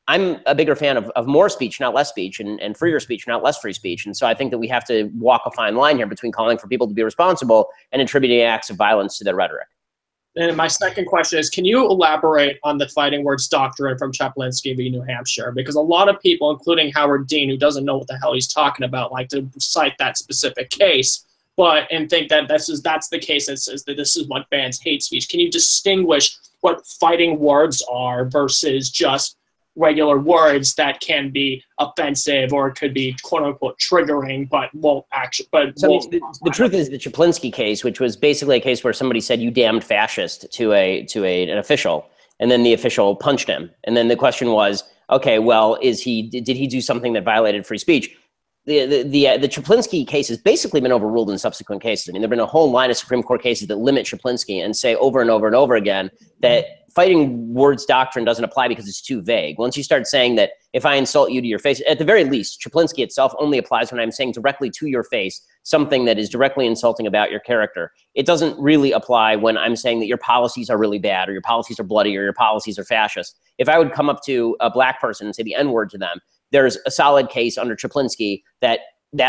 I'm a bigger fan of more speech, not less speech, and freer speech, not less free speech. And so I think that we have to walk a fine line here between calling for people to be responsible and attributing acts of violence to their rhetoric. And my second question is, can you elaborate on the fighting words doctrine from Chaplinsky v. New Hampshire? Because a lot of people, including Howard Dean, who doesn't know what the hell he's talking about, like to cite that specific case, and think that that's the case that says that this is what bans hate speech. Can you distinguish what fighting words are versus just regular words that can be offensive or could be quote unquote triggering, but won't actually? But so the truth is, the Chaplinsky case, which was basically a case where somebody said "you damned fascist" to an official, and then the official punched him, and then the question was, okay, well, did he do something that violated free speech? The Chaplinsky case has basically been overruled in subsequent cases. I mean, there have been a whole line of Supreme Court cases that limit Chaplinsky and say over and over and over again that fighting words doctrine doesn't apply because it's too vague. Once you start saying that if I insult you to your face, at the very least, Chaplinsky itself only applies when I'm saying directly to your face something that is directly insulting about your character. It doesn't really apply when I'm saying that your policies are really bad, or your policies are bloody, or your policies are fascist. If I would come up to a black person and say the N-word to them, there's a solid case under Chaplinsky that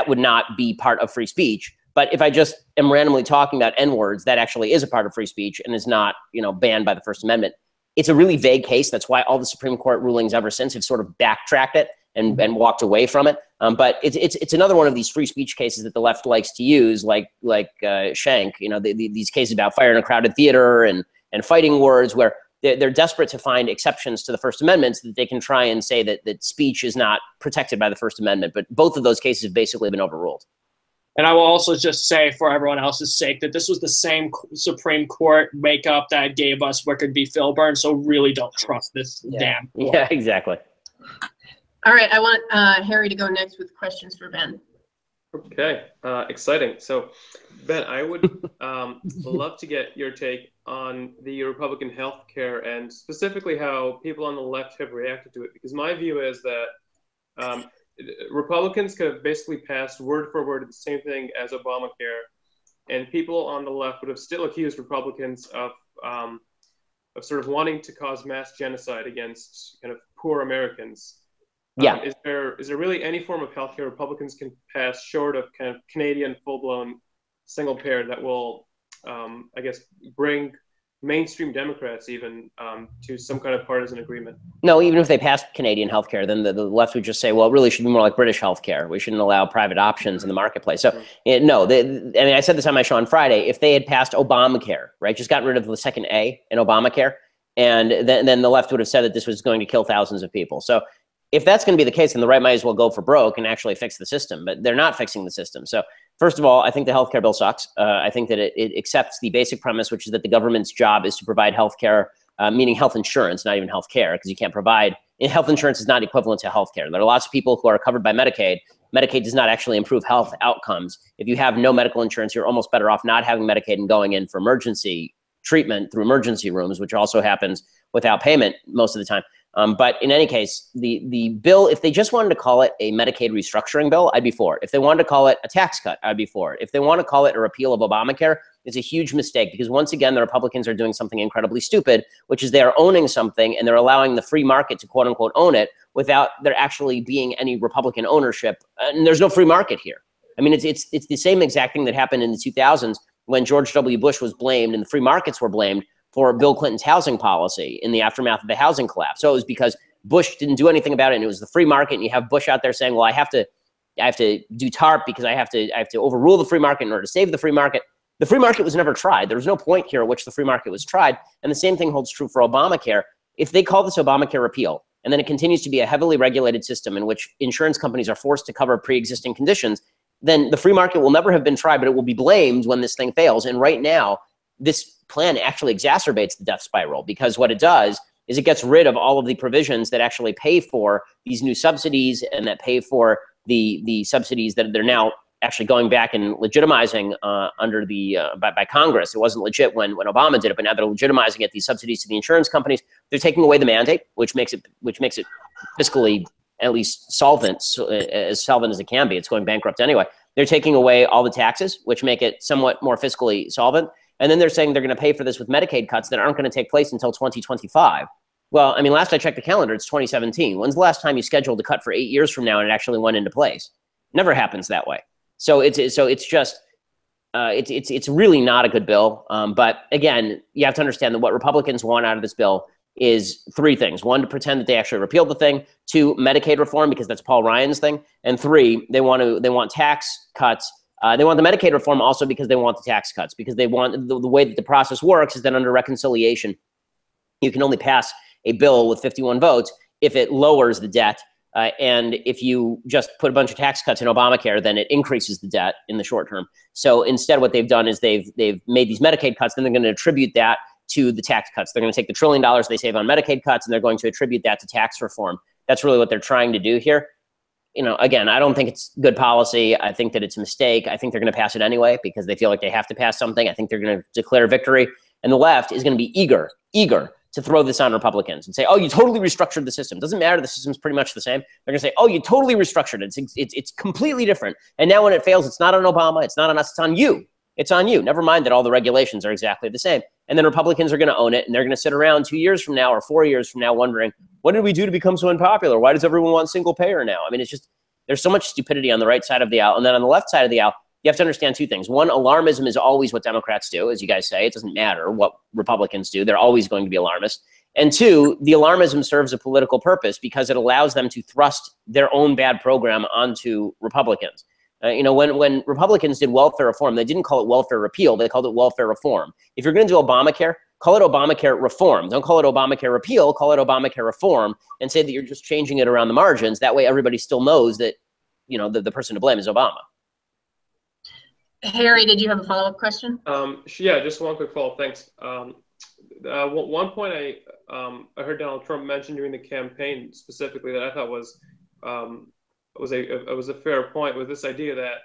would not be part of free speech. But if I just am randomly talking about N-words, that actually is a part of free speech and is not, banned by the First Amendment. It's a really vague case. That's why all the Supreme Court rulings ever since have sort of backtracked it and walked away from it. But it's another one of these free speech cases that the left likes to use, like Schenck. These cases about fire in a crowded theater and fighting words, where they're desperate to find exceptions to the First Amendment so that they can try and say that speech is not protected by the First Amendment. But both of those cases have basically been overruled. And I will also just say, for everyone else's sake, that this was the same Supreme Court makeup that gave us Wicked v. Filburn, so really don't trust this damn court. Yeah, exactly. All right, I want Harry to go next with questions for Ben. Okay, exciting. So, Ben, I would love to get your take on the Republican health care and specifically how people on the left have reacted to it. Because my view is that um, Republicans could have basically passed word for word the same thing as Obamacare, and people on the left would have still accused Republicans of sort of wanting to cause mass genocide against kind of poor Americans. Yeah. Is there really any form of healthcare Republicans can pass short of kind of Canadian full-blown single payer that will, I guess, bring mainstream Democrats even to some kind of partisan agreement? No, even if they passed Canadian healthcare, then the left would just say, well, it really should be more like British healthcare. We shouldn't allow private options in the marketplace. So, no, I mean, I said this on my show on Friday. If they had passed Obamacare, right, just gotten rid of the second A in Obamacare, and then the left would have said that this was going to kill thousands of people. So if that's going to be the case, then the right might as well go for broke and actually fix the system. But they're not fixing the system. So first of all, I think the healthcare bill sucks. I think that it accepts the basic premise, which is that the government's job is to provide healthcare, meaning health insurance, not even healthcare, because you can't provide. Health insurance is not equivalent to healthcare. There are lots of people who are covered by Medicaid. Medicaid does not actually improve health outcomes. If you have no medical insurance, you're almost better off not having Medicaid and going in for emergency treatment through emergency rooms, which also happens without payment most of the time. But in any case, the bill, if they just wanted to call it a Medicaid restructuring bill, I'd be for it. If they wanted to call it a tax cut, I'd be for it. If they want to call it a repeal of Obamacare, it's a huge mistake because once again, the Republicans are doing something incredibly stupid, which is they are owning something and they're allowing the free market to quote unquote own it without there actually being any Republican ownership. And there's no free market here. I mean, it's the same exact thing that happened in the 2000s when George W. Bush was blamed and the free markets were blamed for Bill Clinton's housing policy in the aftermath of the housing collapse. So it was because Bush didn't do anything about it, and it was the free market. And you have Bush out there saying, "Well, I have to do TARP because I have to overrule the free market in order to save the free market." The free market was never tried. There was no point here at which the free market was tried, and the same thing holds true for Obamacare. If they call this Obamacare repeal, and then it continues to be a heavily regulated system in which insurance companies are forced to cover pre-existing conditions, then the free market will never have been tried, but it will be blamed when this thing fails. And right now, this plan actually exacerbates the death spiral because what it does is it gets rid of all of the provisions that actually pay for these new subsidies and that pay for the subsidies that they're now actually going back and legitimizing under the by Congress. It wasn't legit when Obama did it, but now they're legitimizing it. These subsidies to the insurance companies. They're taking away the mandate, which makes it fiscally at least solvent, as solvent as it can be. It's going bankrupt anyway. They're taking away all the taxes, which make it somewhat more fiscally solvent. And then they're saying they're going to pay for this with Medicaid cuts that aren't going to take place until 2025. Well, I mean, last I checked the calendar, it's 2017. When's the last time you scheduled a cut for 8 years from now and it actually went into place? Never happens that way. So it's really not a good bill. But again, you have to understand that what Republicans want out of this bill is three things. One, to pretend that they actually repealed the thing. Two, Medicaid reform, because that's Paul Ryan's thing. And three, they want tax cuts. They want the Medicaid reform also because they want the tax cuts, because they want the way that the process works is that under reconciliation, you can only pass a bill with 51 votes if it lowers the debt. And if you just put a bunch of tax cuts in Obamacare, then it increases the debt in the short term. So instead, what they've done is they've made these Medicaid cuts, then they're going to attribute that to the tax cuts. They're going to take the $1 trillion they save on Medicaid cuts, and they're going to attribute that to tax reform. That's really what they're trying to do here. You know, again, I don't think it's good policy. I think that it's a mistake. I think they're going to pass it anyway because they feel like they have to pass something. I think they're going to declare victory. And the left is going to be eager to throw this on Republicans and say, oh, you totally restructured the system. Doesn't matter. The system's pretty much the same. They're going to say, oh, you totally restructured it. It's completely different. And now when it fails, it's not on Obama. It's not on us. It's on you. It's on you. Never mind that all the regulations are exactly the same. And then Republicans are going to own it. And they're going to sit around 2 years from now or 4 years from now wondering, what did we do to become so unpopular? Why does everyone want single payer now? I mean, it's just, there's so much stupidity on the right side of the aisle. And then on the left side of the aisle, you have to understand two things. One, alarmism is always what Democrats do, as you guys say. It doesn't matter what Republicans do. They're always going to be alarmist. And two, the alarmism serves a political purpose because it allows them to thrust their own bad program onto Republicans. You know, when Republicans did welfare reform, they didn't call it welfare repeal. They called it welfare reform. If you're going to do Obamacare, call it Obamacare reform. Don't call it Obamacare repeal. Call it Obamacare reform and say that you're just changing it around the margins. That way everybody still knows that, you know, the person to blame is Obama. Harry, did you have a follow-up question? Yeah, just one quick follow-up. Thanks. One point I heard Donald Trump mention during the campaign specifically that I thought was a fair point, was this idea that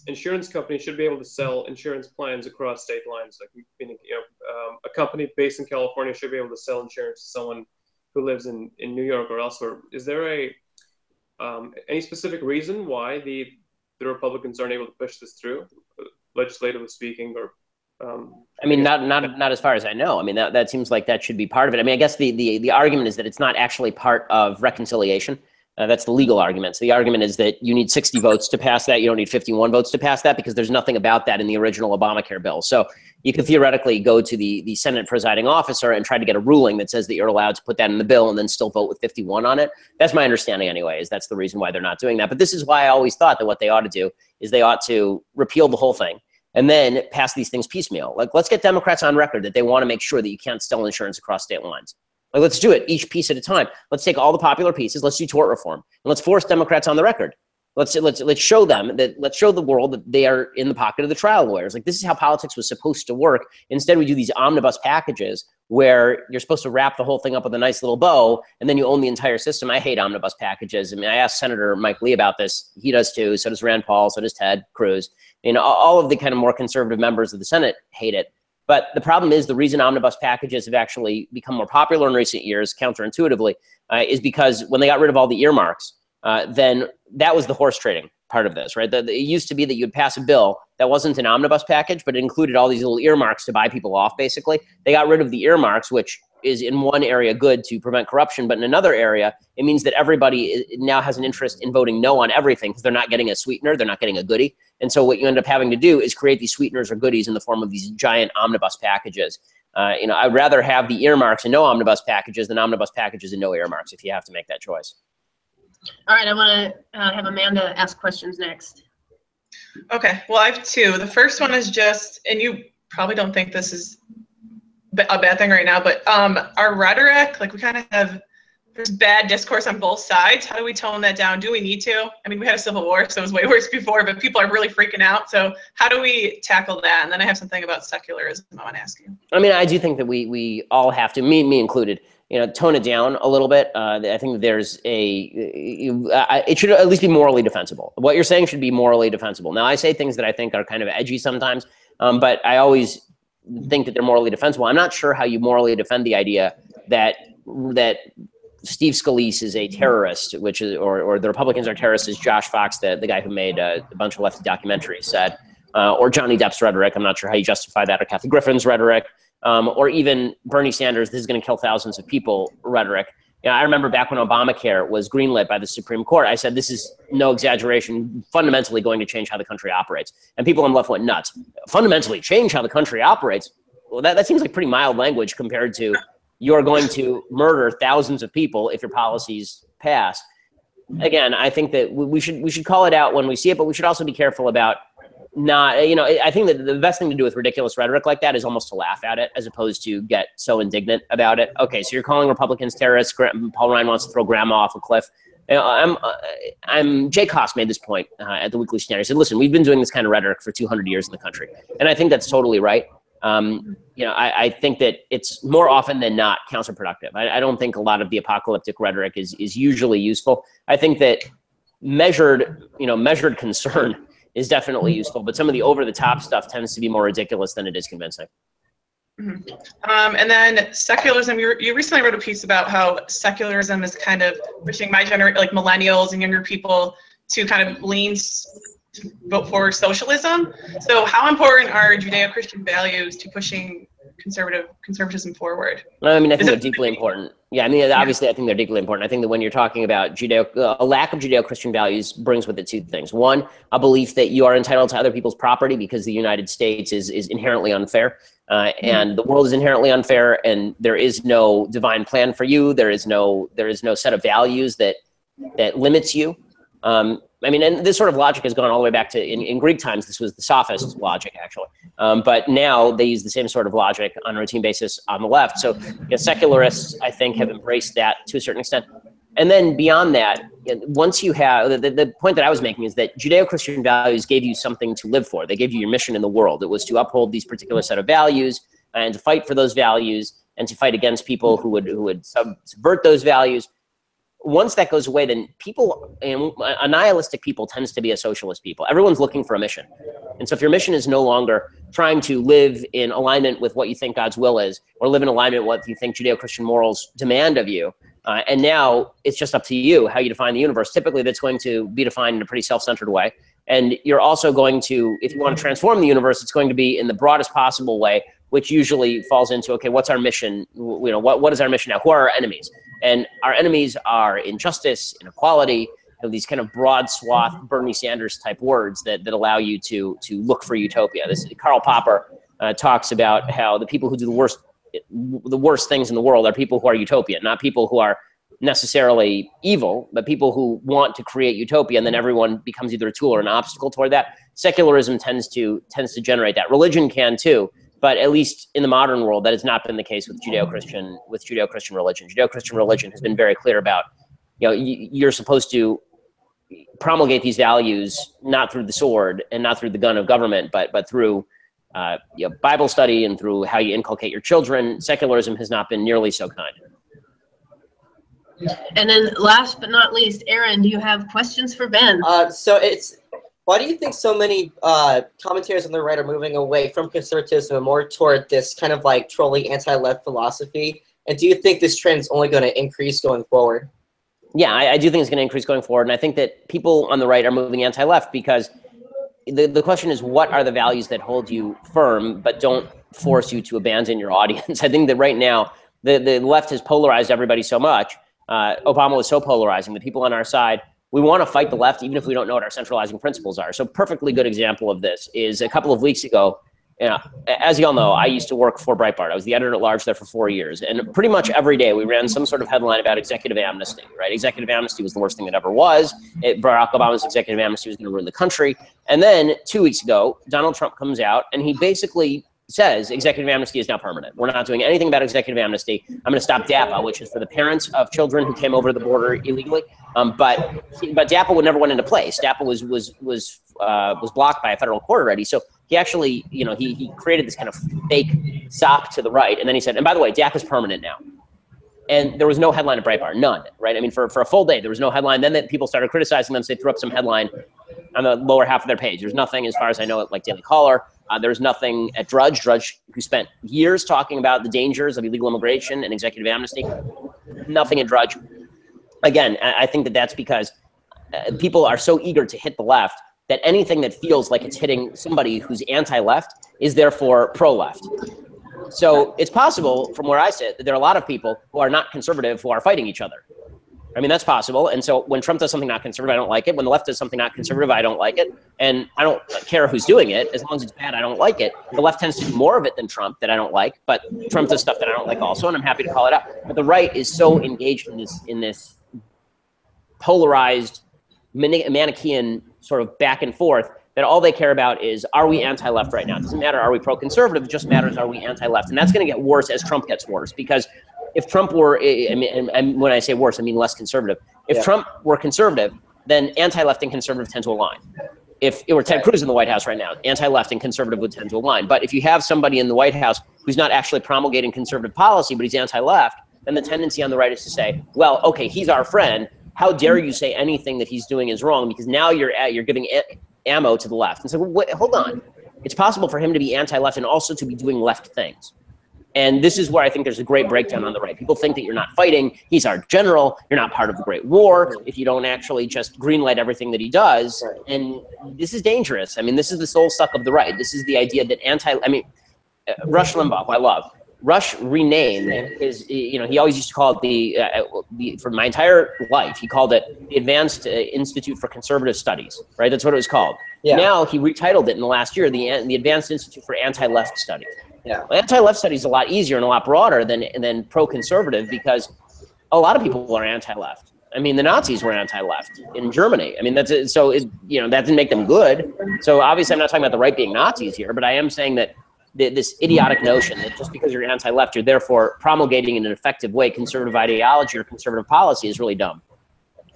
insurance companies should be able to sell insurance plans across state lines. Like, meaning, a company based in California should be able to sell insurance to someone who lives in New York or elsewhere. Is there any specific reason why the Republicans aren't able to push this through, legislatively speaking, or? I mean, not as far as I know. I mean, that seems like that should be part of it. I mean, I guess the argument is that it's not actually part of reconciliation. That's the legal argument. So the argument is that you need 60 votes to pass that. You don't need 51 votes to pass that, because there's nothing about that in the original Obamacare bill. So you could theoretically go to the Senate presiding officer and try to get a ruling that says that you're allowed to put that in the bill and then still vote with 51 on it. That's my understanding anyway, is that's the reason why they're not doing that. But this is why I always thought that what they ought to do is they ought to repeal the whole thing and then pass these things piecemeal. Like, let's get Democrats on record that they want to make sure that you can't sell insurance across state lines. Like, let's do it each piece at a time. Let's take all the popular pieces. Let's do tort reform, and let's force Democrats on the record. Let's show them that. Let's show the world that they are in the pocket of the trial lawyers. Like, this is how politics was supposed to work. Instead, we do these omnibus packages where you're supposed to wrap the whole thing up with a nice little bow, and then you own the entire system. I hate omnibus packages. I mean, I asked Senator Mike Lee about this. He does too. So does Rand Paul. So does Ted Cruz. You know, all of the kind of more conservative members of the Senate hate it. But the problem is, the reason omnibus packages have actually become more popular in recent years, counterintuitively, is because when they got rid of all the earmarks, then that was the horse trading part of this, right? It used to be that you'd pass a bill that wasn't an omnibus package, but it included all these little earmarks to buy people off, basically. They got rid of the earmarks, which is in one area good to prevent corruption, but in another area, it means that everybody now has an interest in voting no on everything, because they're not getting a sweetener, they're not getting a goodie. And so what you end up having to do is create these sweeteners or goodies in the form of these giant omnibus packages. I'd rather have the earmarks and no omnibus packages than omnibus packages and no earmarks, if you have to make that choice. All right, I want to have Amanda ask questions next. Okay, well, I have two. The first one is just, and you probably don't think this is a bad thing right now, but our rhetoric, like, we kind of have, there's bad discourse on both sides. How do we tone that down? Do we need to? I mean, we had a civil war, so it was way worse before, but people are really freaking out. So how do we tackle that? And then I have something about secularism I want to ask you. I mean, I do think that we all have to, me included, tone it down a little bit. I think there's it should at least be morally defensible. What you're saying should be morally defensible. Now, I say things that I think are kind of edgy sometimes, but I always think that they're morally defensible. I'm not sure how you morally defend the idea that Steve Scalise is a terrorist, which is, or the Republicans are terrorists, as Josh Fox, the guy who made a bunch of lefty documentaries, said, or Johnny Depp's rhetoric. I'm not sure how you justify that, or Kathy Griffin's rhetoric, or even Bernie Sanders, this is going to kill thousands of people rhetoric. I remember back when Obamacare was greenlit by the Supreme Court, I said, this is no exaggeration, fundamentally going to change how the country operates. And people on the left went nuts. Fundamentally change how the country operates? Well, that seems like pretty mild language compared to, you're going to murder thousands of people if your policies pass. Again, I think that we should call it out when we see it, but we should also be careful about not, I think that the best thing to do with ridiculous rhetoric like that is almost to laugh at it, as opposed to get so indignant about it. Okay, so you're calling Republicans terrorists. Paul Ryan wants to throw grandma off a cliff. Jay Koss made this point at the Weekly Standard. He said, listen, we've been doing this kind of rhetoric for 200 years in the country. And I think that's totally right. I think that it's more often than not counterproductive. I don't think a lot of the apocalyptic rhetoric is usually useful. I think that measured concern is definitely useful, but some of the over-the-top stuff tends to be more ridiculous than it is convincing. Mm-hmm. And then secularism, you recently wrote a piece about how secularism is kind of pushing my generation, like millennials and younger people, to kind of vote for socialism. So how important are Judeo-Christian values to pushing conservatism forward? I mean, I think they're deeply important. Yeah, I mean, obviously, I think they're deeply important. I think that when you're talking about a lack of Judeo-Christian values brings with it two things. One, a belief that you are entitled to other people's property because the United States is inherently unfair, and the world is inherently unfair, and there is no divine plan for you. There is no set of values that limits you. I mean, and this sort of logic has gone all the way back to, in Greek times, this was the sophist logic, actually. But now they use the same sort of logic on a routine basis on the left. So secularists, I think, have embraced that to a certain extent. And then beyond that, once you have, the point that I was making is that Judeo-Christian values gave you something to live for. They gave you your mission in the world. It was to uphold these particular set of values and to fight for those values and to fight against people who would subvert those values. once that goes away, then people, a nihilistic people tends to be a socialist people. Everyone's looking for a mission. And so if your mission is no longer trying to live in alignment with what you think God's will is, or live in alignment with what you think Judeo-Christian morals demand of you, and now it's just up to you how you define the universe. Typically, that's going to be defined in a pretty self-centered way. And you're also going to, if you want to transform the universe, it's going to be in the broadest possible way, which usually falls into, okay, what's our mission? You know, what is our mission now? Who are our enemies? And our enemies are injustice, inequality, these kind of broad swath Bernie Sanders type words that allow you to look for utopia. This Karl Popper talks about how the people who do the worst things in the world are people who are utopian, not people who are necessarily evil, but people who want to create utopia, and then everyone becomes either a tool or an obstacle toward that. Secularism tends to generate that. Religion can too, but at least in the modern world, that has not been the case with Judeo-Christian religion. Judeo-Christian religion has been very clear about, you know, you're supposed to promulgate these values not through the sword and not through the gun of government, but through you know, Bible study and through how you inculcate your children. Secularism has not been nearly so kind. And then last but not least, Aaron, do you have questions for Ben? So why do you think so many commentators on the right are moving away from conservatism and more toward this kind of like trolling anti-left philosophy? And do you think this trend is only going to increase going forward? Yeah, I do think it's going to increase going forward. And I think that people on the right are moving anti-left because the question is, what are the values that hold you firm but don't force you to abandon your audience? I think that right now, the left has polarized everybody so much. Obama was so polarizing. The people on our side, we want to fight the left even if we don't know what our centralizing principles are. So perfectly good example of this is a couple of weeks ago, you know, as you all know, I used to work for Breitbart. I was the editor-at-large there for 4 years. And pretty much every day we ran some sort of headline about executive amnesty, right? Executive amnesty was the worst thing that ever was. Barack Obama's executive amnesty was going to ruin the country. And then 2 weeks ago, Donald Trump comes out and he basically says executive amnesty is now permanent. We're not doing anything about executive amnesty. I'm going to stop DAPA, which is for the parents of children who came over the border illegally. But DAPA would never went into place. DAPA was blocked by a federal court already. So he actually, you know, he created this kind of fake SOP to the right, and then he said, and by the way, DAPA is permanent now. And there was no headline at Breitbart, none, right? I mean, for a full day, there was no headline. Then that people started criticizing them, so they threw up some headline on the lower half of their page. There's nothing, as far as I know, at like Daily Caller. There's nothing at Drudge, who spent years talking about the dangers of illegal immigration and executive amnesty. Nothing at Drudge. Again, I think that that's because people are so eager to hit the left that anything that feels like it's hitting somebody who's anti-left is therefore pro-left. So it's possible, from where I sit, that there are a lot of people who are not conservative who are fighting each other. I mean, that's possible. And so when Trump does something not conservative, I don't like it. When the left does something not conservative, I don't like it. And I don't care who's doing it. As long as it's bad, I don't like it. The left tends to do more of it than Trump that I don't like. But Trump does stuff that I don't like also, and I'm happy to call it out. But the right is so engaged in this polarized, Manichaean sort of back and forth that all they care about is, are we anti-left right now? It doesn't matter, are we pro-conservative? It just matters, are we anti-left? And that's going to get worse as Trump gets worse, because if Trump were, I mean, and when I say worse, I mean less conservative. If Trump were conservative, then anti-left and conservative tend to align. If it were Ted Cruz in the White House right now, anti-left and conservative would tend to align. But if you have somebody in the White House who's not actually promulgating conservative policy, but he's anti-left, then the tendency on the right is to say, well, okay, he's our friend. How dare you say anything that he's doing is wrong? Because now you're giving ammo to the left. And so, wait, hold on. It's possible for him to be anti-left and also to be doing left things. And this is where I think there's a great breakdown on the right. People think that you're not fighting. He's our general. You're not part of the Great War if you don't actually just greenlight everything that he does. And this is dangerous. I mean, this is the soul suck of the right. This is the idea that Rush Limbaugh, who I love, Rush renamed his, you know, he always used to call it for my entire life, he called it the Advanced Institute for Conservative Studies, right? That's what it was called. Yeah. Now he retitled it in the last year, the Advanced Institute for Anti-Left Studies. Yeah. Well, anti-left studies is a lot easier and a lot broader than pro-conservative, because a lot of people are anti-left. I mean, the Nazis were anti-left in Germany. I mean, that didn't make them good. So obviously I'm not talking about the right being Nazis here, but I am saying that this idiotic notion that just because you're anti-left, you're therefore promulgating in an effective way conservative ideology or conservative policy is really dumb.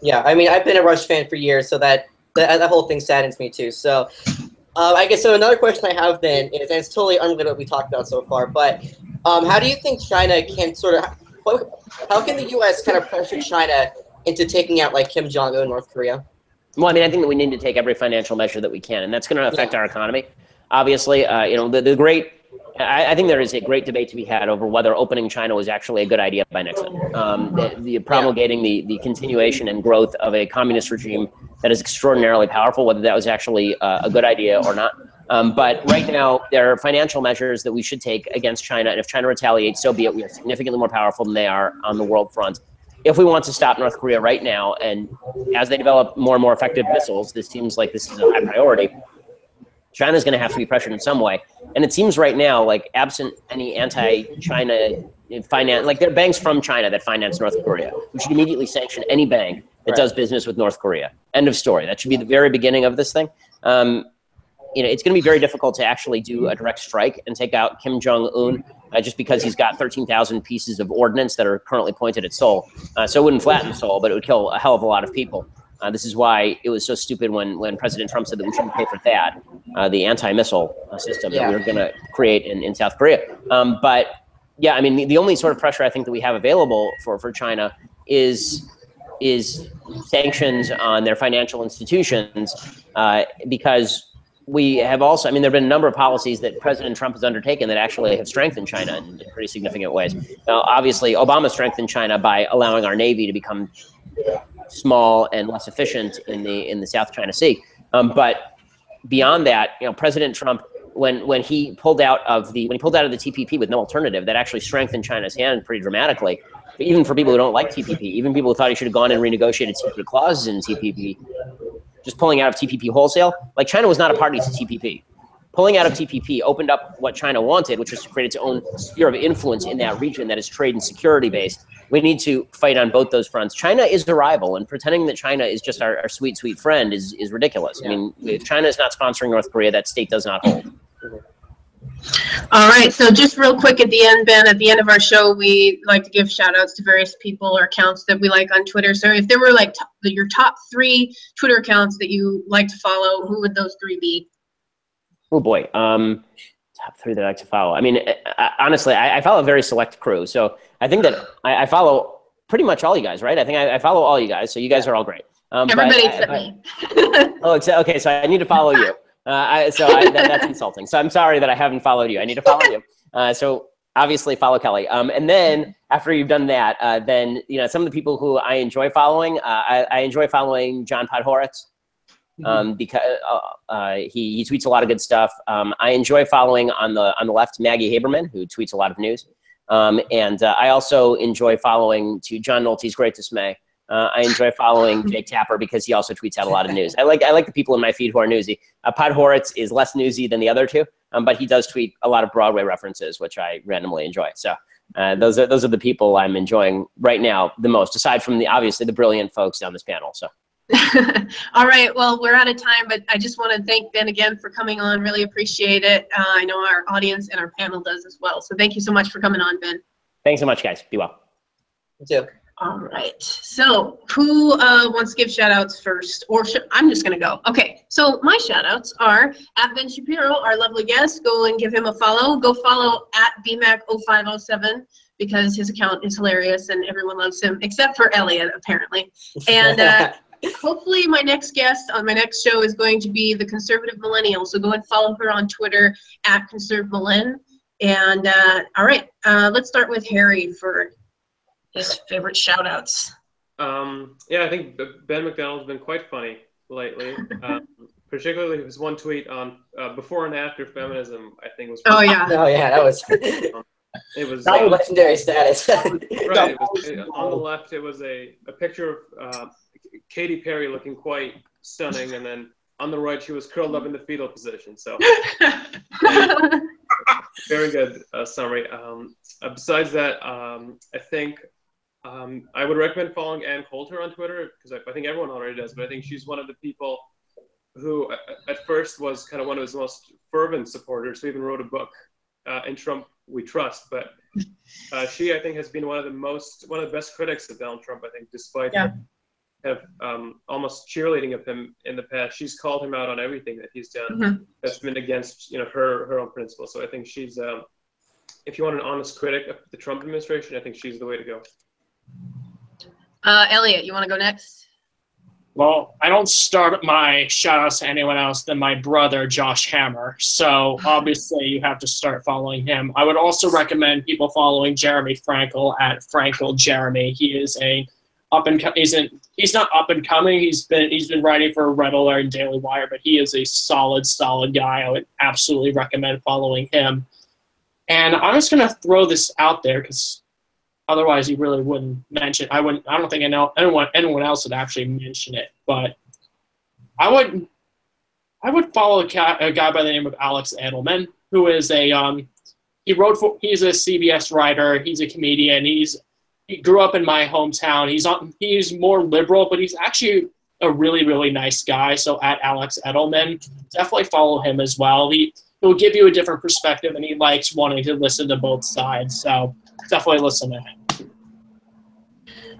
Yeah, I mean, I've been a Rush fan for years, so that whole thing saddens me too. So I guess another question I have then is, and it's totally unrelated to what we talked about so far, but how do you think China can how can the U.S. kind of pressure China into taking out like Kim Jong-un, North Korea? Well, I mean, I think that we need to take every financial measure that we can, and that's going to affect our economy. Obviously, I think there is a great debate to be had over whether opening China was actually a good idea by Nixon. The promulgating the continuation and growth of a communist regime that is extraordinarily powerful, whether that was actually a good idea or not. But right now, there are financial measures that we should take against China, and if China retaliates, so be it. We are significantly more powerful than they are on the world front. If we want to stop North Korea right now, and as they develop more and more effective missiles, this seems like this is a high priority. China's going to have to be pressured in some way. And it seems right now, like absent any anti-China finance, like there are banks from China that finance North Korea. We should immediately sanction any bank that does business with North Korea. End of story. That should be the very beginning of this thing. It's going to be very difficult to actually do a direct strike and take out Kim Jong-un just because he's got 13,000 pieces of ordnance that are currently pointed at Seoul. So it wouldn't flatten Seoul, but it would kill a hell of a lot of people. This is why it was so stupid when President Trump said that we shouldn't pay for THAAD, the anti-missile system that we were going to create in South Korea. But yeah, I mean, the only sort of pressure I think that we have available for China is sanctions on their financial institutions because we have also, I mean, there have been a number of policies that President Trump has undertaken that actually have strengthened China in pretty significant ways. Now, obviously, Obama strengthened China by allowing our Navy to become small and less efficient in the South China Sea. But beyond that, President Trump, when he pulled out of the TPP with no alternative, that actually strengthened China's hand pretty dramatically. But even for people who don't like TPP, even people who thought he should have gone and renegotiated secret clauses in TPP, just pulling out of TPP wholesale, like China was not a party to TPP. Pulling out of TPP opened up what China wanted, which was to create its own sphere of influence in that region that is trade and security based. We need to fight on both those fronts. China is a rival, and pretending that China is just our sweet, sweet friend is ridiculous. I mean, if China is not sponsoring North Korea, that state does not hold. All right, so just real quick at the end, Ben, at the end of our show, we like to give shout outs to various people or accounts that we like on Twitter. So if there were like your top 3 Twitter accounts that you like to follow, who would those 3 be? Oh boy, top 3 that I like to follow. I mean, honestly, I follow a very select crew. So I think that I follow pretty much all you guys, right? I think I follow all you guys. So you guys are all great. Everybody except me. Okay, so I need to follow you. That's insulting. So I'm sorry that I haven't followed you. I need to follow you. So obviously follow Kelly. And then after you've done that, then some of the people who I enjoy following, I enjoy following John Podhoretz because he tweets a lot of good stuff. I enjoy following on the left Maggie Haberman, who tweets a lot of news. And I also enjoy following to John Nolte's Great Dismay. I enjoy following Jake Tapper because he also tweets out a lot of news. I like the people in my feed who are newsy. Podhoretz is less newsy than the other two, but he does tweet a lot of Broadway references, which I randomly enjoy. So those are the people I'm enjoying right now the most, aside from obviously the brilliant folks on this panel. So. All right, well, we're out of time, but I just want to thank Ben again for coming on. Really appreciate it. I know our audience and our panel does as well. So thank you so much for coming on, Ben. Thanks so much, guys. Be well. You too. All right, so who wants to give shout outs first? Or I'm just gonna go. Okay, so my shout outs are at Ben Shapiro, our lovely guest. Go and give him a follow. Go follow at BMAC0507 because his account is hilarious and everyone loves him, except for Elliot, apparently. And hopefully my next guest on my next show is going to be the Conservative Millennial. So go and follow her on Twitter at ConservMillen. And all right, let's start with Harry for his favorite shout outs. Yeah, I think Ben McDonald's been quite funny lately. Particularly his one tweet on before and after feminism, I think was. Oh yeah. Oh yeah, that was. It was legendary status. Right. It was, on the left, it was a picture of Katy Perry looking quite stunning, and then on the right, she was curled up in the fetal position. So. Very good summary. Besides that, I think I would recommend following Ann Coulter on Twitter because I think everyone already does, but I think she's one of the people who at first was kind of one of his most fervent supporters, who even wrote a book, In Trump We Trust. But she, I think, has been one of the best critics of Donald Trump, I think, despite have almost cheerleading of him in the past. She's called him out on everything that he's done that's been against her own principles. So I think she's if you want an honest critic of the Trump administration, I think she's the way to go. Elliot, you want to go next? Well, I don't start my shout-outs to anyone else than my brother, Josh Hammer. So obviously you have to start following him. I would also recommend people following Jeremy Frankel at Frankel Jeremy. He is a he's not up and coming. He's been writing for Red Alert and Daily Wire, but he is a solid guy. I would absolutely recommend following him. And I'm just gonna throw this out there because otherwise, you really wouldn't mention. I don't think anyone else would actually mention it. But I would follow a guy by the name of Alex Edelman, who is he's a CBS writer. He's a comedian. He grew up in my hometown. He's more liberal, but he's actually a really, really nice guy. So at Alex Edelman, definitely follow him as well. He'll give you a different perspective, and he likes wanting to listen to both sides. So definitely listen to him.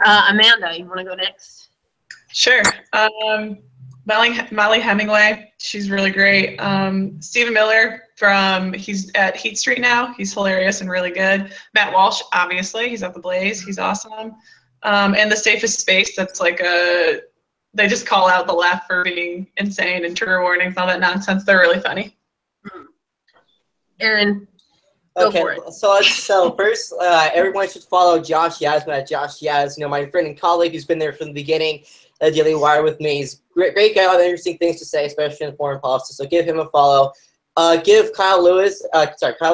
Amanda, you want to go next? Sure. Molly Hemingway, she's really great. Stephen Miller he's at Heat Street now. He's hilarious and really good. Matt Walsh, obviously, he's at The Blaze. He's awesome. And The Safest Space, that's like they just call out the left for being insane and trigger warnings and all that nonsense. They're really funny. Aaron, go Okay, for it. so first, everyone should follow Josh Yasmin at Josh Yaz. My friend and colleague who's been there from the beginning at Daily Wire with me. He's great guy, a lot of interesting things to say, especially in foreign policy. So give him a follow. Give Kyle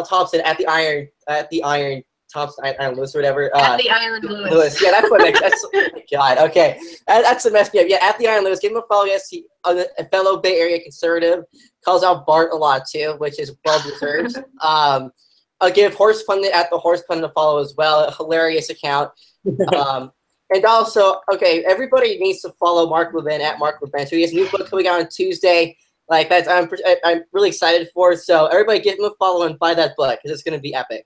Thompson at the Iron Thompson, Iron Lewis or whatever. At the Iron Lewis. Yeah, that's what makes that's God. Okay, that's what messed me up. Yeah, at the Iron Lewis. Give him a follow. Yes, a fellow Bay Area conservative. Calls out Bart a lot too, which is well deserved. I'll give Horse Pundit at the Horse Pundit a follow as well. A hilarious account. And also, okay, everybody needs to follow Mark Levin at Mark Levin. So he has a new book coming out on Tuesday. Like that's I'm really excited for. So everybody give him a follow and buy that book because it's going to be epic.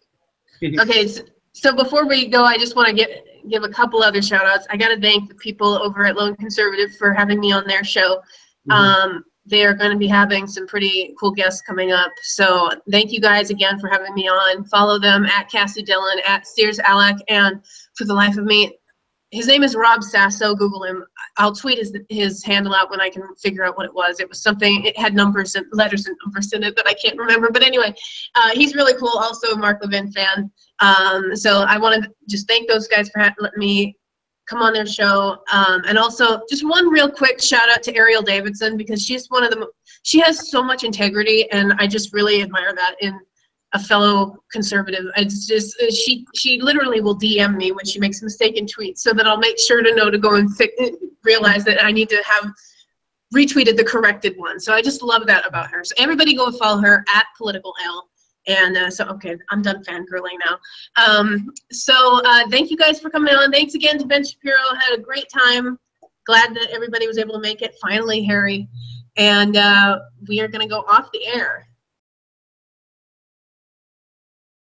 Okay, so before we go, I just want to give a couple other shout outs. I got to thank the people over at Lone Conservative for having me on their show. They are going to be having some pretty cool guests coming up. So thank you guys again for having me on. Follow them at Cassie Dillon, at Steers Alec, and for the life of me, his name is Rob Sasso. Google him. I'll tweet his handle out when I can figure out what it was. It was something, it had numbers and letters and numbers in it that I can't remember. But anyway, he's really cool. Also a Mark Levin fan. So I want to just thank those guys for letting me come on their show. And also just one real quick shout out to Ariel Davidson, because she's she has so much integrity, and I just really admire that in a fellow conservative. It's just she literally will DM me when she makes a mistake in tweets, so that I'll make sure to know to go and realize that I need to have retweeted the corrected one. So I just love that about her. So everybody go and follow her at Political L. And so, okay, I'm done fangirling now. So thank you guys for coming on. Thanks again to Ben Shapiro. Had a great time. Glad that everybody was able to make it. Finally, Harry. And we are going to go off the air.